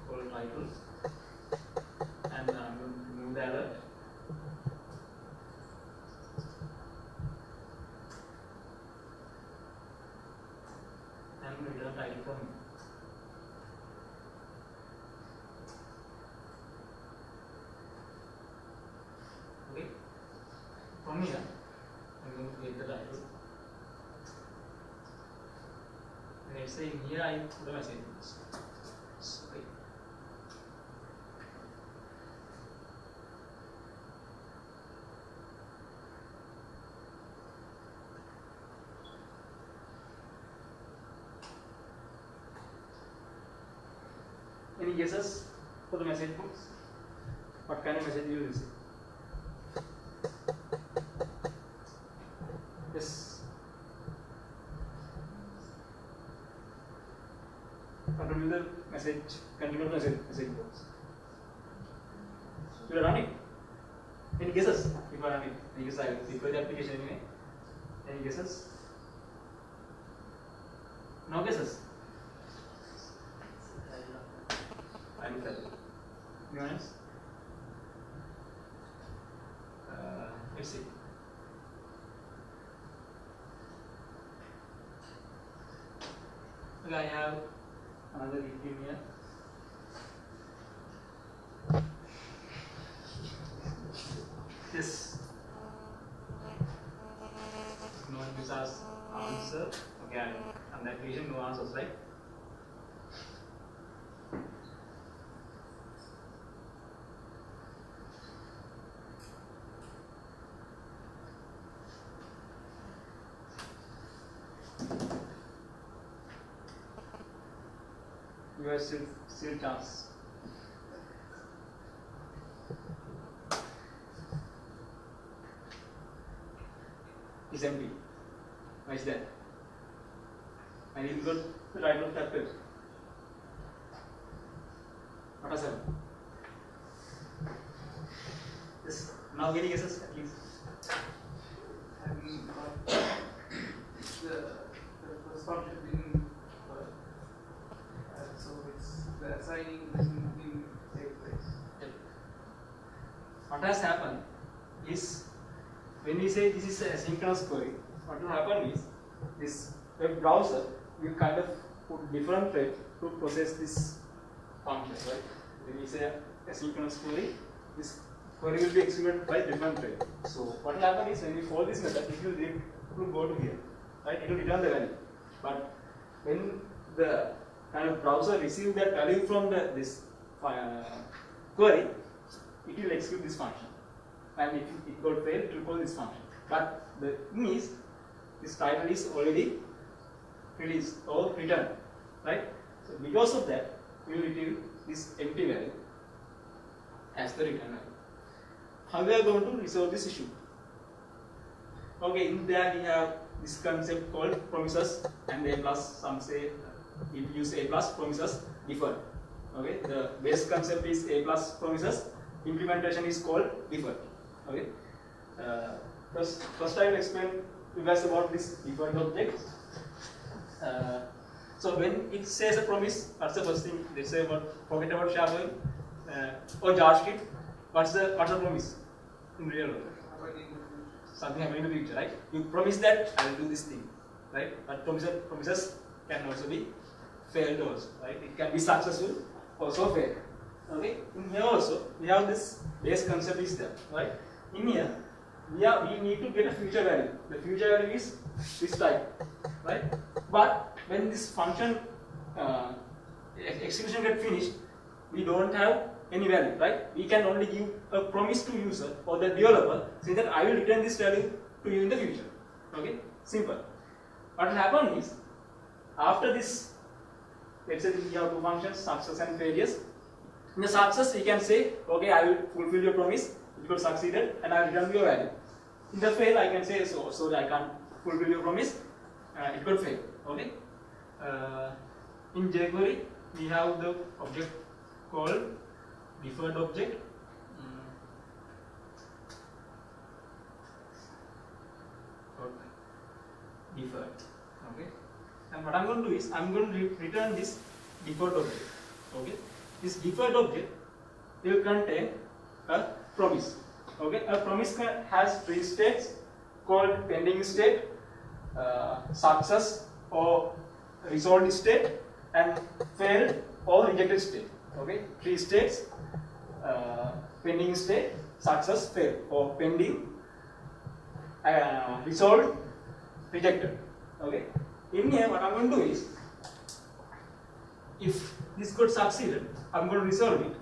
called title, and I'm going to remove the alert. And return title from me. Okay, from here I'm going to get the title. And let's say here I put a message. Okay. Any guesses for the message box? What kind of message you will receive? Yes. Continue the message. Continue the message box. You are running. Any guesses? If you are running, any guesses? I will see for the application anyway. Any guesses? No guesses. I will tell you. Anyone else? Let's see. Okay, I have another victim here. This. No one gives us answer. Okay, on that occasion, no answers, right? You have still chance. It's empty. Why is that? I need to go to the right of that page. What has happened? Yes. Now any guesses at least? The first function didn't work. So it's the assigning didn't take place. What has happened is when we say this is a asynchronous query, what will happen is this web browser will kind of put different thread to process this function, right? When we say asynchronous query, this query will be executed by different thread. So what will happen is when we call this method, it will go to here, right? It will return the value. But when the kind of browser receives that value from this query, it will execute this function. And if it got failed, it will call this function. But the thing is, this title is already released or returned, right? So because of that, we will retrieve this empty value as the return value. How we are going to resolve this issue? Okay, in there we have this concept called promises and A plus. Some say we use A plus promises deferred. Okay, the base concept is A plus promises. Implementation is called deferred. Okay. First I will explain you guys about this deferred object. So when it says a promise, what's the first thing they say about? Forget about SharePoint or JavaScript. What's the promise in real world? Something happening in the future, right? You promise that I will do this thing, right? But promises can also be failed also, right? It can be successful, also failed. Okay. In here also we have this base concept is there, right? In here we need to get a future value. The future value is this type, right? But when this function execution get finished, we don't have any value, right? We can only give a promise to user or the developer saying that I will return this value to you in the future. Okay, simple. What will happen is after this, let's say we have two functions, success and failures. In the success, we can say, okay, I will fulfill your promise, it got succeeded, and I will return your value. In the fail, I can say, sorry, I can't fulfill your promise, it got failed. Okay. In jQuery, we have the object called deferred object. Deferred. Okay. And what I'm going to do is I'm going to return this deferred object. Okay. This deferred object will contain a promise. Okay. A promise has three states called pending state, success or resolved state, and failed or rejected state. Okay. Three states: pending state, success, failed, or pending, resolved, rejected. Okay. In here, what I'm going to do is, if this got succeeded, I'm going to resolve it.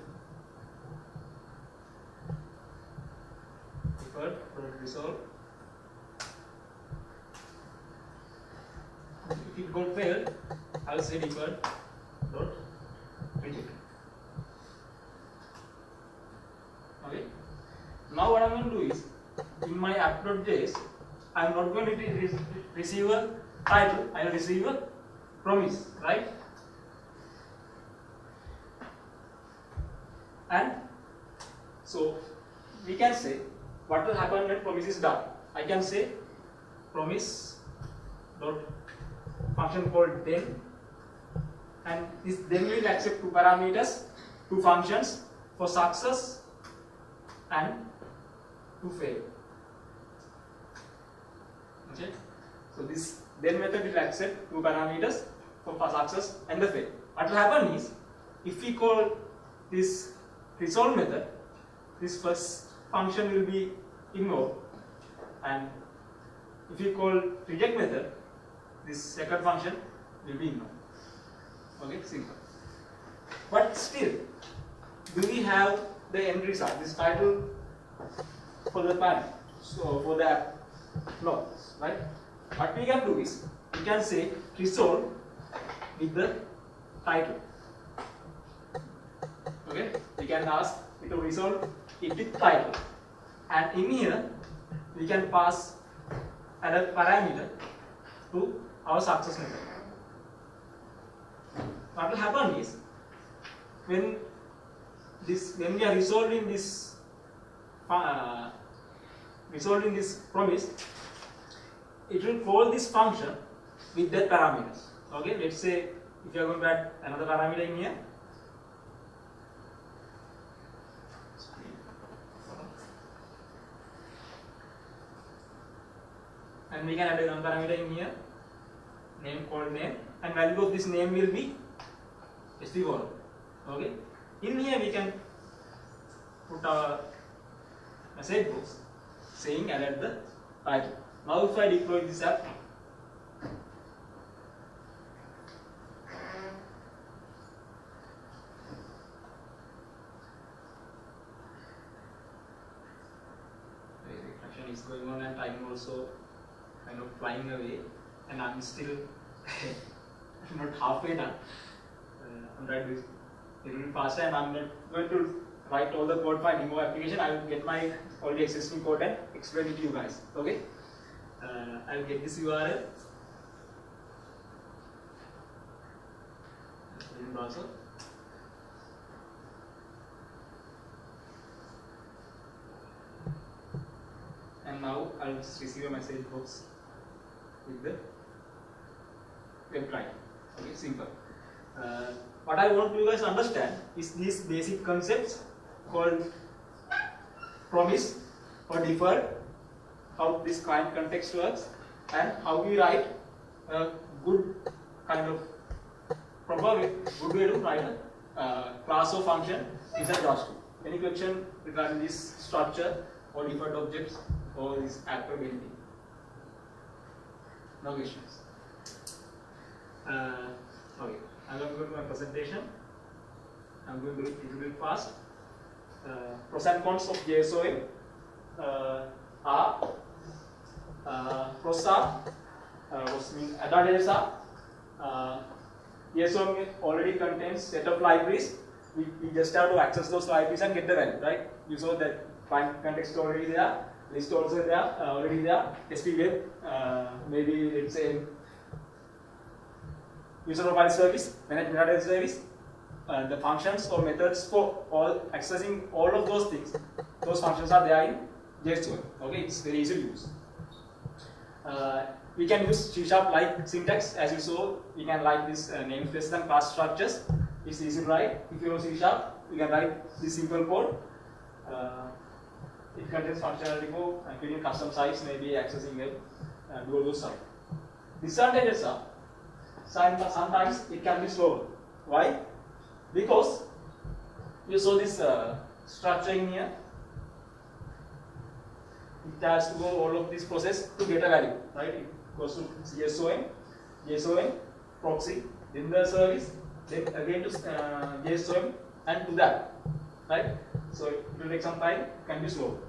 Deferred, resolve. If it got failed, I'll say deferred dot rejected. Okay. Now what I'm going to do is, in my app.js, I'm not going to receive a title, I will receive a promise, right? And so we can say what will happen when promise is done. I can say promise dot function called then, and this then will accept two parameters, two functions for success and to fail. Okay. So this then method will accept two parameters for success and the fail. What will happen is, if we call this resolve method, this first function will be ignored, and if we call reject method, this second function will be ignored. Okay, simple. But still, do we have the end result, this title for the parent, so for the app? No, right? What we can do is, we can say resolve with the title. Okay, we can ask it to resolve it with title, and in here we can pass another parameter to our success method. What will happen is, when we are resolving this promise, it will call this function with that parameters. Okay, let's say if you are going to add another parameter in here, and we can add another parameter in here, name called name, and value of this name will be HTTP colon. Okay. In here we can put our message box saying alert the title. Now if I deploy this app, is going on and time also kind of flying away, and I'm still not halfway done. I'm trying to do it a little faster, and I'm not going to write all the code for any more application. I will get my already existing code and explain it to you guys. Okay? I will get this URL in browser. And now I'll just receive a message box with the web client. Okay, simple. What I want you guys to understand is these basic concepts called promise or default, how this client context works, and how we write a good kind of proper good way to write a class or function inside JavaScript. Any question regarding this structure or default objects or this app or anything? No questions. Okay, I'm going to go to my presentation. I'm going to do it a little bit fast. Pros and cons of JSON are pros are advantages are JSON already contains set of libraries. We just have to access those libraries and get the value, right? You saw that context already there, list also there, already there, SP web, maybe let's say user profile service, managed metadata service, the functions or methods for all accessing all of those things, those functions are there in JSON. Okay, it's very easy to use. We can use C# like syntax, as you saw. We can write this namespaces and class structures. It's easy to write. If you know C#, you can write this simple code. It contains functionality for creating custom sites, maybe accessing web, do all those stuff. Disadvantages are sometimes it can be slow. Why? Because you saw this structure in here. It has to go all of this process to get a value, right? It goes to JSON, proxy, then the service, then again to JSON and to that, right? So it will take some time, can be slow.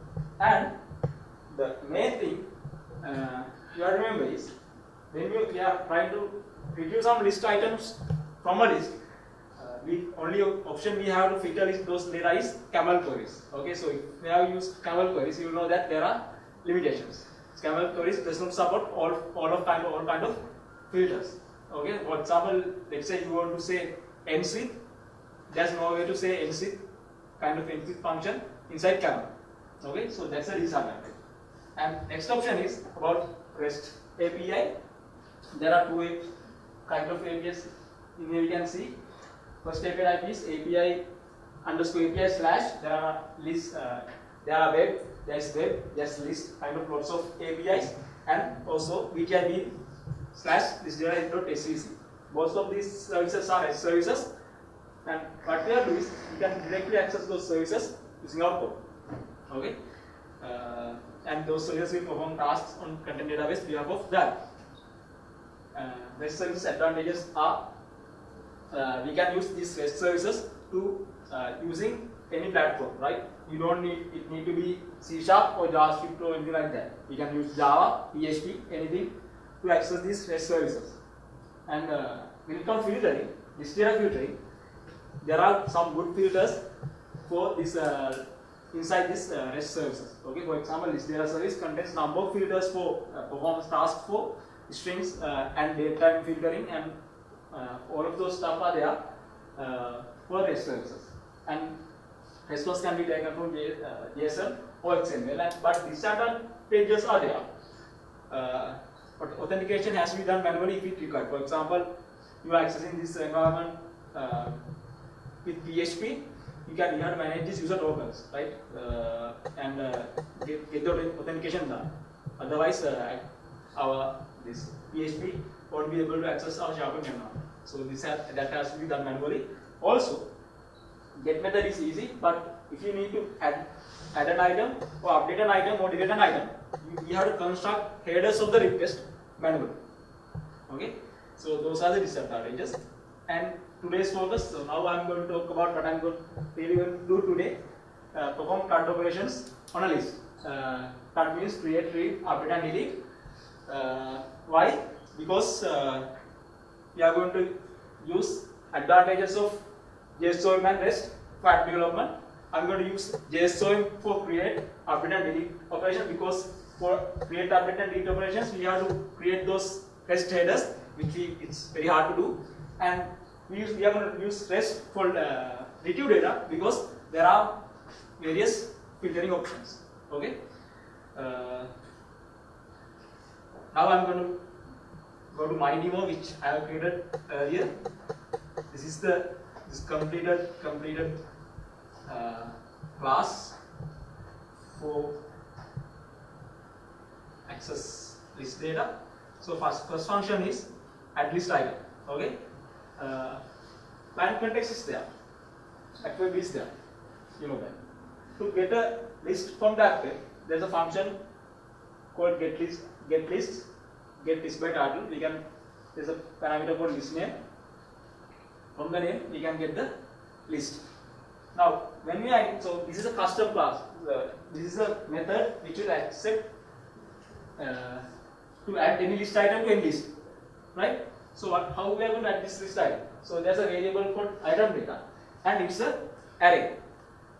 And the main thing you have to remember is when we are trying to retrieve some list items from a list, only option we have to filter is those data is camel queries. Okay, so if we have used camel queries, you will know that there are limitations. Camel queries does not support all kind of filters. Okay, for example, let's say you want to say ends with, there's no way to say ends with kind of ends with function inside camel. Okay, so that's a disadvantage. And next option is about REST API. There are two kind of APIs in here you can see. First API type is API underscore API slash, there are lists, there are web, there's list, kind of lots of APIs, and also VTIB slash this data.svc. Both of these services are REST services, and what we are doing is we can directly access those services using our code. Okay, and those services will perform tasks on content database behalf of that. REST service advantages are we can use these REST services to using any platform, right? You don't need to be C# or JavaScript or anything like that. You can use Java, PHP, anything to access these REST services. And when it comes to filtering, this data filtering, there are some good filters for this inside this REST services. Okay, for example, this data service contains number of filters for performance tasks for strings and datetime filtering, and all of those stuff are there for REST services. And response can be taken from JSON or XML, but disadvantages are there. But authentication has to be done manually if it required. For example, you are accessing this environment with PHP, you have to manage these user tokens, right? And get the authentication done. Otherwise, this PHP won't be able to access our SharePoint now. So that has to be done manually. Also, get method is easy, but if you need to add an item or update an item or delete an item, you have to construct headers of the request manually. Okay, so those are the disadvantages. And today's focus. So now I'm going to talk about what I'm going to do today. Perform CRUD operations on a list. CRUD means create, read, update, and delete. Why? Because we are going to use advantages of JSON and REST for app development. I'm going to use JSON for create, update, and delete operation, because for create, update, and delete operations we have to create those REST headers, which it's very hard to do. And we are going to use REST for retrieve data, because there are various filtering options. Okay. Now I'm going to go to my demo, which I have created earlier. This is this completed class for access list data. So first function is add list item. Okay. Client context is there. Active is there. You know that. To get a list from the app, there's a function called get list by title. There's a parameter called list name. From the name we can get the list. Now when we add, so this is a custom class. This is a method which will accept to add any list item to any list, right? So how we are going to add this list item? So there's a variable called item data, and it's an array.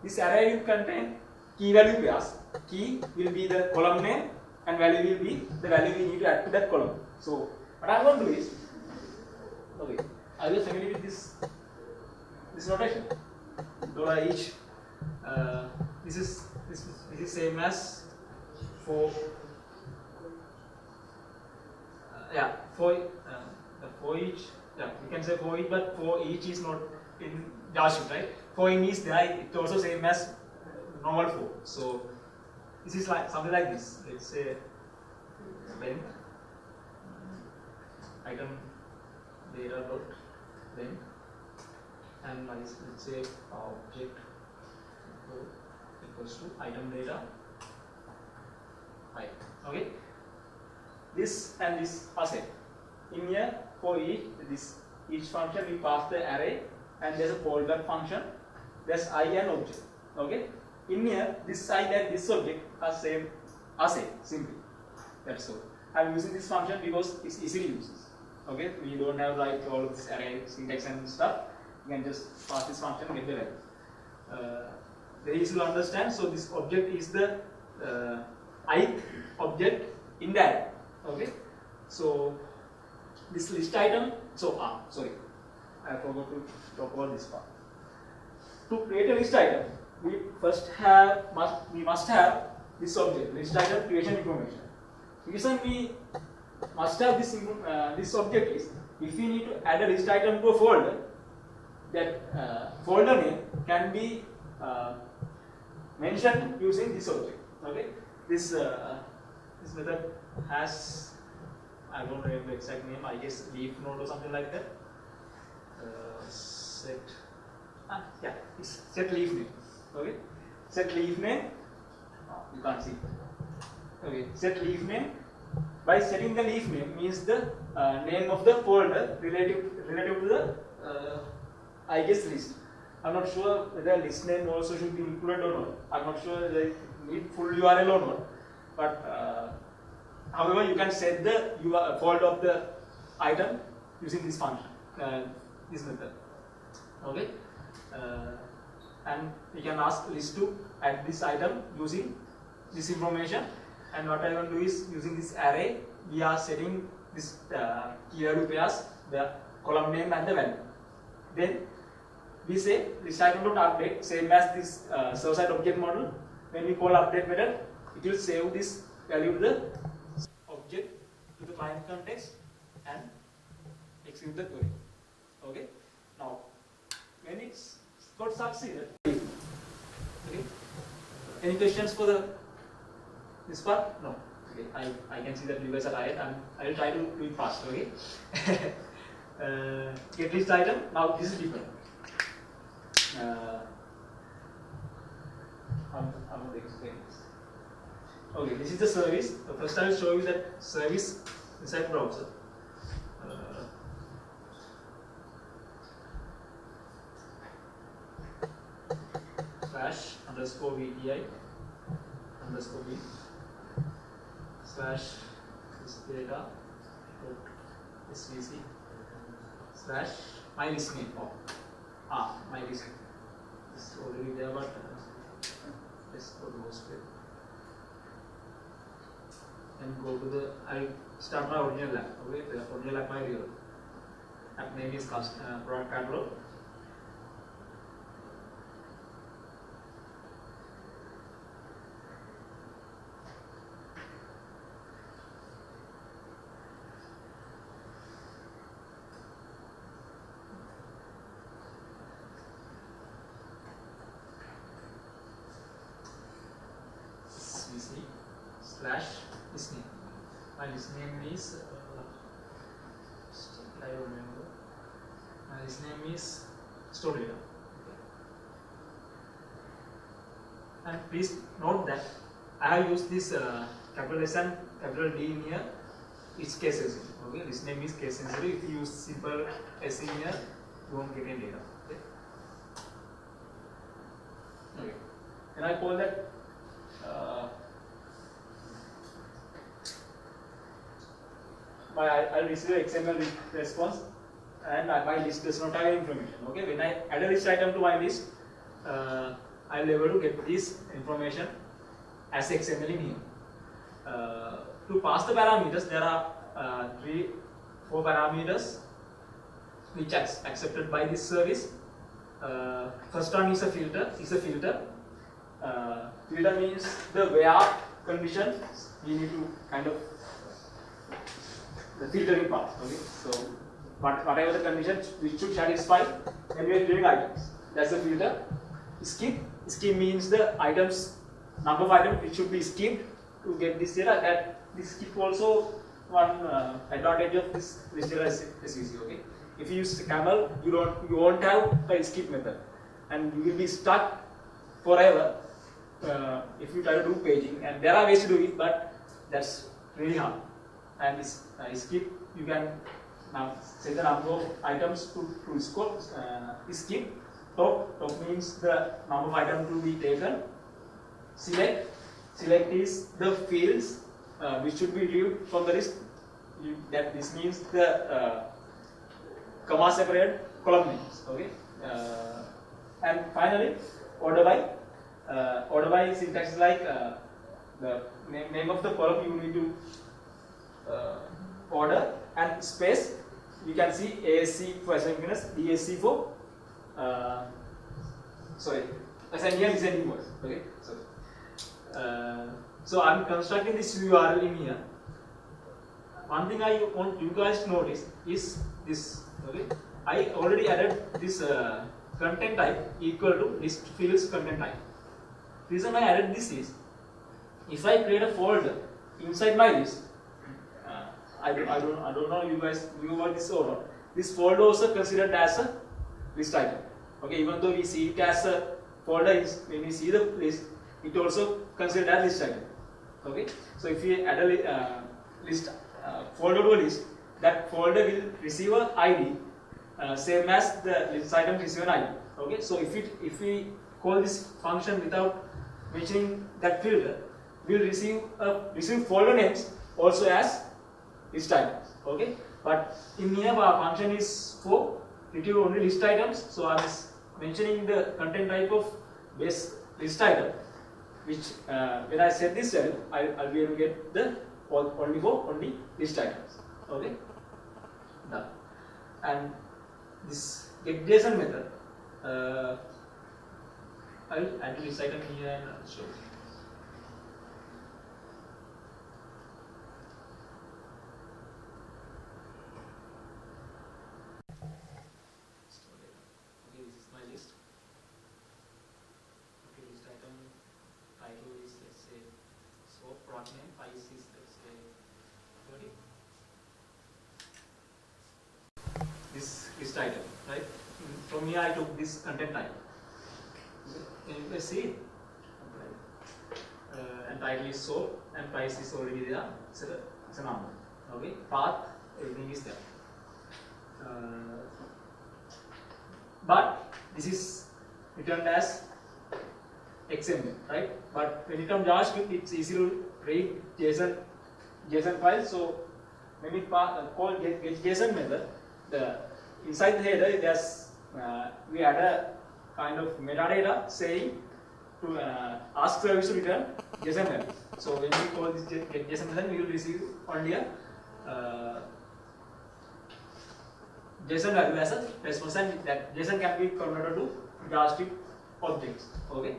This array will contain key value pairs. Key will be the column name, and value will be the value we need to add to that column. So what I'm going to do is, okay, are you familiar with this notation? $each. This is same as for for each. Yeah, you can say for each, but for each is not in JavaScript, right? For in is there, it's also same as normal for. So this is like something like this. Let's say length item data dot length, and let's say object equals to item data height. Okay. This and this are same. In here, for each function we pass the array, and there's a callback function. There's I and object. Okay. In here, this I and this object are same simply. That's all. I'm using this function because it's easily used. Okay. We don't have like all of this array syntax and stuff. You can just pass this function and get the value. Very easy to understand. So this object is the ith object in the array. Okay. So this list item. So sorry, I forgot to talk about this part. To create a list item, we must have this object, list item creation information. The reason we must have this object is, if we need to add a list item to a folder, that folder name can be mentioned using this object. Okay, this method has, I don't remember the exact name, I guess leaf node or something like that. It's set leaf name. Okay, set leaf name. You can't see. Okay, set leaf name. By setting the leaf name means the name of the folder relative to the I guess list. I'm not sure whether list name also should be included or not. I'm not sure whether it need full URL or not. But however, you can set the folder of the item using this function, this method. Okay, and we can ask list to add this item using this information. And what I want to do is, using this array, we are setting this key value pairs, the column name and the value. Then we say list item dot update, same as this server side object model. When we call update method, it will save this value to the object to the client context and execute the query. Okay. Now, when it's got succeeded, okay. Any questions for this part? No. Okay, I can see that you guys are tired, and I will try to do it fast. Okay. Get list item. Now this is different. I'm going to explain this. Okay, this is the service. First, I will show you that service inside browser. Slash underscore VTI underscore V slash this data SVC slash my list name. My list name. This is already there, but let's go to host page and go to the. I start my original app. Okay, the original app, my real app name is product catalog. Slash list name. My list name is I remember. My list name is store data. And please note that I have used this capital S and capital D in here. It's case sensitive. Okay, list name is case sensitive. If you use simple S in here, you won't get any data. Okay. And I call that. I'll receive an XML response, and my list does not have any information. Okay, when I add a list item to my list, I'll be able to get this information as XML in here. To pass the parameters, there are 4 parameters which are accepted by this service. First one is a filter. Filter means the where condition. We need to kind of the filtering part. Okay, so whatever the condition which should satisfy when we are doing items, that's the filter. Skip means the items, number of items which should be skipped to get this data. That this skip also one advantage of this data is SVC. Okay, if you use camel, you won't have a skip method, and you will be stuck forever if you try to do paging. And there are ways to do it, but that's really hard. And this skip, you can now set the number of items to score. Skip. Top means the number of items to be taken. Select is the fields which should be removed from the list. This means the comma separated column names. Okay. And finally, order by syntax is like the name of the column you need to order, and space you can see ASC for asynchronous, DSC for asynchronous is any word. Okay, so I'm constructing this URL in here. One thing I want you guys to notice is this. Okay, I already added this content type equal to list fields content type. Reason I added this is, if I create a folder inside my list, I don't know you guys knew about this or not. This folder also considered as a list item. Okay, even though we see it as a folder, when we see the list, it also considered as list item. Okay, so if we add a list folder to a list, that folder will receive an ID same as the list item receive an ID. Okay, so if we call this function without mentioning that filter, we will receive folder names also as list items. Okay, but in here our function is for retrieve only list items, so I am mentioning the content type of base list item, which when I set this cell, I'll be able to get the only list items. Okay, done. And this getJSON method, I'll add list item here and show you. Product name, price is this. list item, right? From here I took this content type. And you can see, and title is sold, and price is already there. It's a number. Okay, path, everything is there. But this is returned as XML, right? But when you come JavaScript, it's easy to read JSON file. So when we call get JSON method, inside the header there's we add a kind of metadata saying to ask service to return JSON value. So when we call this get JSON method, we will receive only a JSON value as a response, and that JSON can be converted to JavaScript objects. Okay.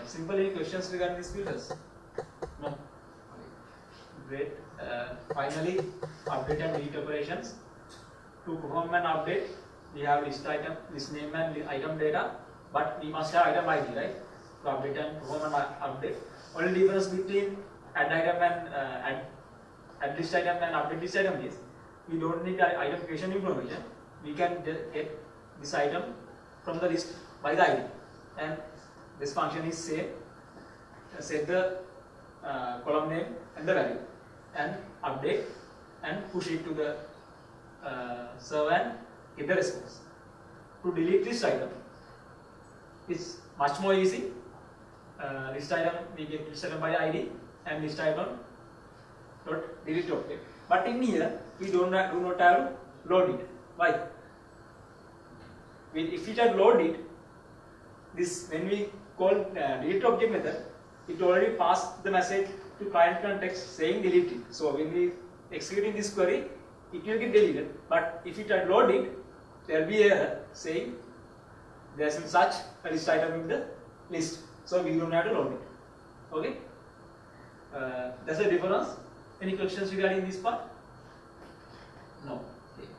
Simple. Any questions regarding these filters? No. Great. Finally, update and delete operations. To perform an update, we have list name and item data, but we must have item ID, right? To update and perform an update. Only difference between add item and add list item and update list item is we don't need item creation information. We can get this item from the list by the ID, and this function is same. Set the column name and the value, and update and push it to the server and get the response. To delete list item, it's much more easy. List item, we get list item by ID and list item dot delete object. But in here we do not have to load it. Why? If we have load it, this when we call delete object method, it already passed the message to client context saying delete it. So when we executing this query, it will get deleted. But if it had load it, there will be an error saying there is such a list item in the list. So we don't have to load it. Okay? That's the difference. Any questions regarding this part? No. Okay.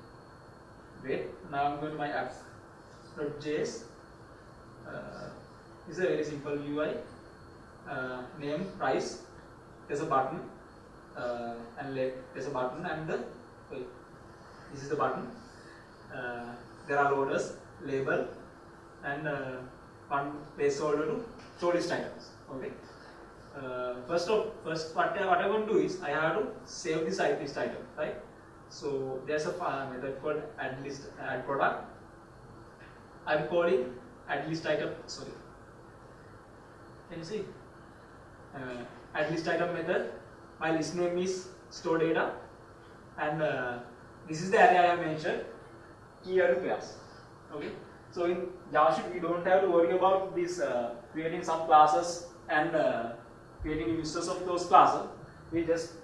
Great. Now I'm going to my apps.js. It's a very simple UI. Name, price. There's a button, and there's a button, and this is the button. There are loaders, label, and one placeholder to show list items. Okay. First what I'm going to do is I have to save this list item, right? So there's a method called add product. I'm calling add list item. Sorry. Can you see? Add list item method. My list name is store data, and this is the array I have mentioned. Key value pairs. Okay. So in JavaScript we don't have to worry about this creating some classes and creating users of those classes. We just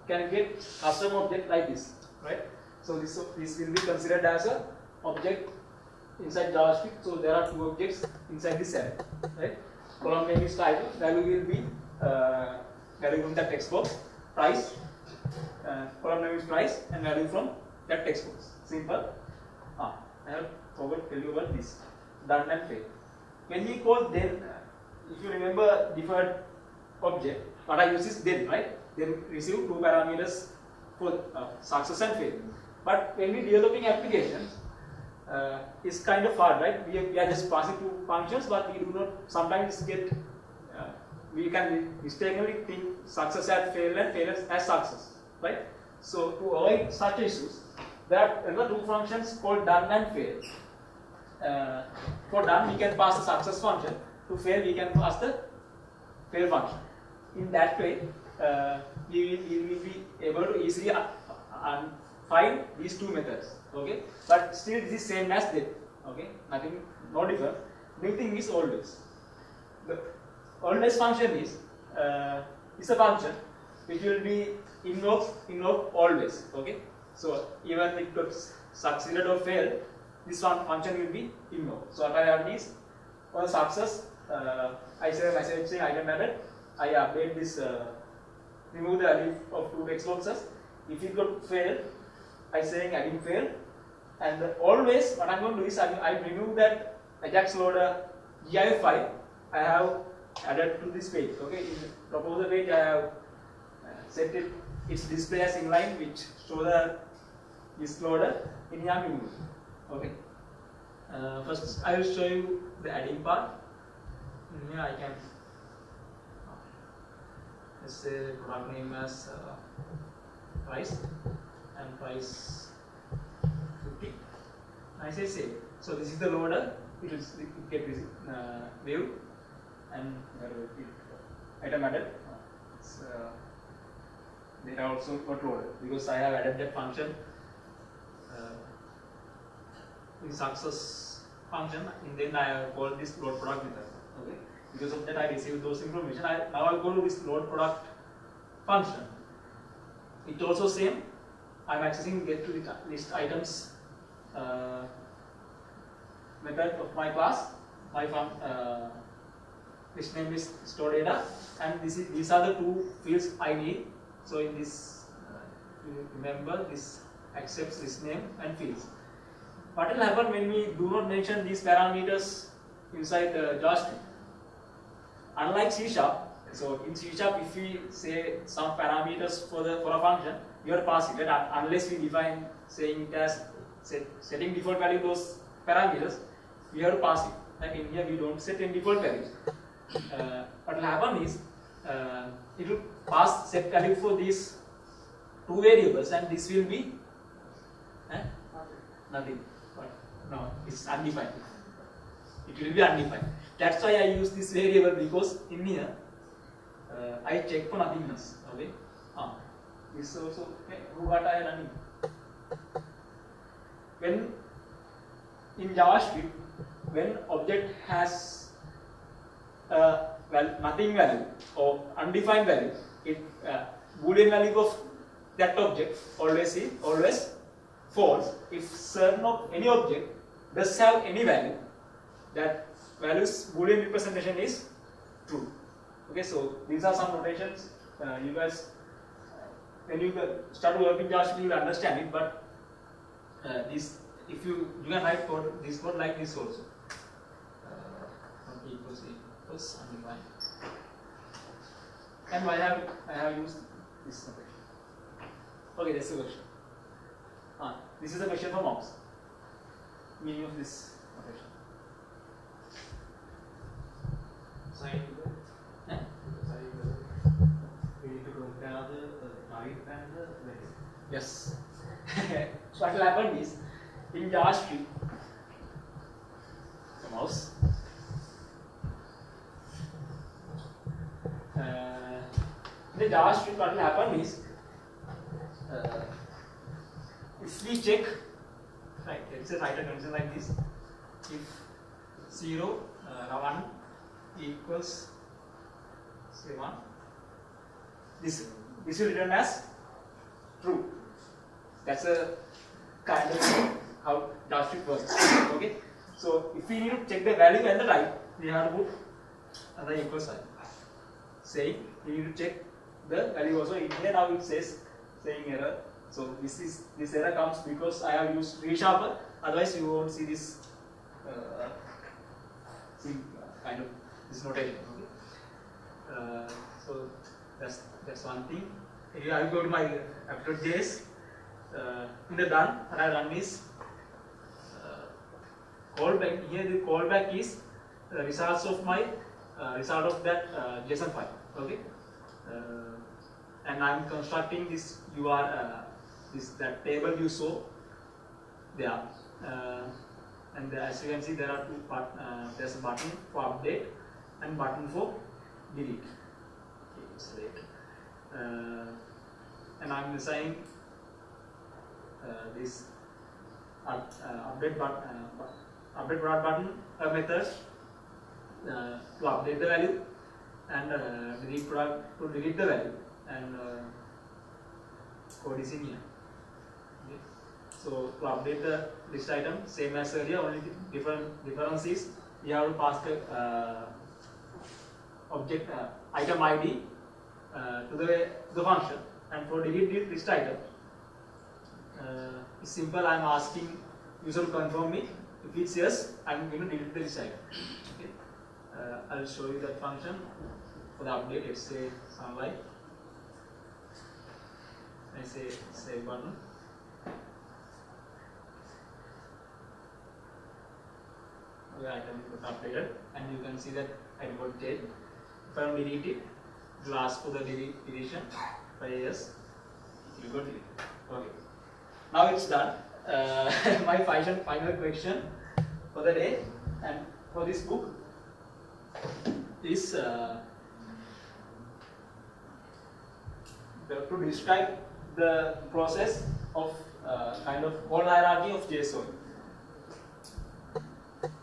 can get custom object like this, right? So this will be considered as a object inside JavaScript. So there are two objects inside this array, right? Column name is title, value will be value from the text box, price, column name is price, and value from that text box. Simple. I have forgot to tell you about this. Done and fail. When we call then, if you remember deferred object, what I use is then, right? Then receive two parameters for success and fail. But when we developing applications, it's kind of hard, right? We are just passing two functions, but we do not sometimes get. We can mistakenly think success as fail and failure as success, right? So to avoid such issues, there are another two functions called done and fail. For done, we can pass the success function. To fail, we can pass the fail function. In that way, we will be able to easily find these two methods. Okay, but still this is same as that. Okay, nothing, no different. New thing is always. The always function is a function which will be invoke always. Okay, so even if it got succeeded or failed, this one function will be invoked. So what I have is for success, I say message saying item added. I update this, remove the value of two text boxes. If it got failed, I saying adding failed. And always what I'm going to do is I remove that Ajax loader GIF file I have added to this page. Okay, in the top of the page I have set its display as inline, which show the this loader in here. Okay. First, I will show you the adding part. Here I can let's say product name as price and price 50. I say save. So this is the loader. It will get view and item added. Data also got loaded because I have added that function in success function, and then I have called this load product method. Okay. Because of that, I received those information. Now I go to this load product function. It also same. I'm accessing get to the list items method of my class. My list name is store data, and these are the two fields I need. So in this, remember this accepts list name and fields. What will happen when we do not mention these parameters inside the JavaScript? Unlike C#, so in C#, if we say some parameters for a function, you are pass it, right? Unless we define saying it as setting default value those parameters, we have to pass it. Like in here, we don't set any default values. What will happen is it will pass set value for these two variables, and this will be nothing. But no, it's undefined. It will be undefined. That's why I use this variable, because in here I check for nothingness. Okay. This also what I running. When in JavaScript, when object has nothing value or undefined value, it Boolean value of that object always false. If certain of any object does have any value, that value's Boolean representation is true. Okay, so these are some notations. You guys, when you start working JavaScript, you will understand it. But this, if you can write code, this code like this also. Equals undefined. And why I have used this notation? Okay, that's the question. This is a question for mocks. Meaning of this notation. We need to compare the type and the value. Yes. So what will happen is in JavaScript, the mouse. In the JavaScript, what will happen is if we check, right, it's a write a condition like this. If 0, 1 equals say 1, this will return as true. That's a kind of how JavaScript works. Okay. So if we need to check the value and the type, we have to put another equal sign. Saying we need to check the value also. In here now it says saying error. So this error comes because I have used resharper. Otherwise you won't see this kind of this notation. Okay. So that's one thing. Here I go to my app.js. In the done, what I run is callback. Here the callback is the results of my result of that JSON file. Okay, and I am constructing this that table you saw there, and as you can see there are two there's a button for update and button for delete. Okay, it's late. And I am assigning this update product button method to update the value, and delete product to delete the value, and code is in here. Okay. So to update the list item, same as earlier, only difference is you have to pass the object item ID to the function, and for delete the list item, it's simple. I am asking user to confirm me. If it's yes, I am going to delete the list item. Okay. I will show you that function for the update. Let's say sunlight. I say save button. the item got updated, and you can see that item got changed. If I delete it, it will ask for the deletion. If I yes, it will go delete. Okay. Now it's done. My final question for the day and for this book is to describe the process of kind of call hierarchy of JSON.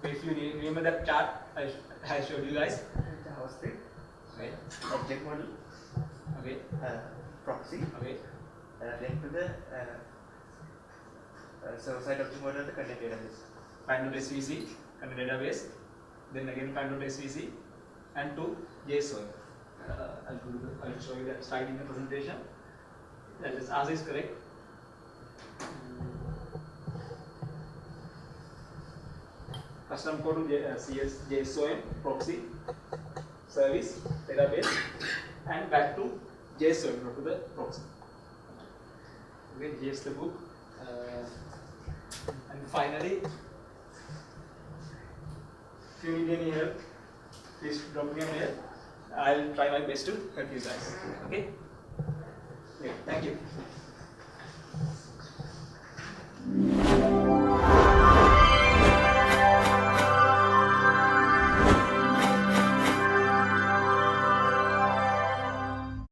If you remember that chart I showed you guys. JavaScript, Okay. object model, Okay. proxy, Okay. link to the server-side object model of the content database. Find.svc, content database, then again find.svc, and to JSON. I'll show you that slide in the presentation. That is answer is correct. Custom code to JSON proxy service database and back to JSON, not to the proxy. Okay, here's the book. And finally, if you need any help, please drop me a mail. I'll try my best to help you guys. Okay? Okay, thank you.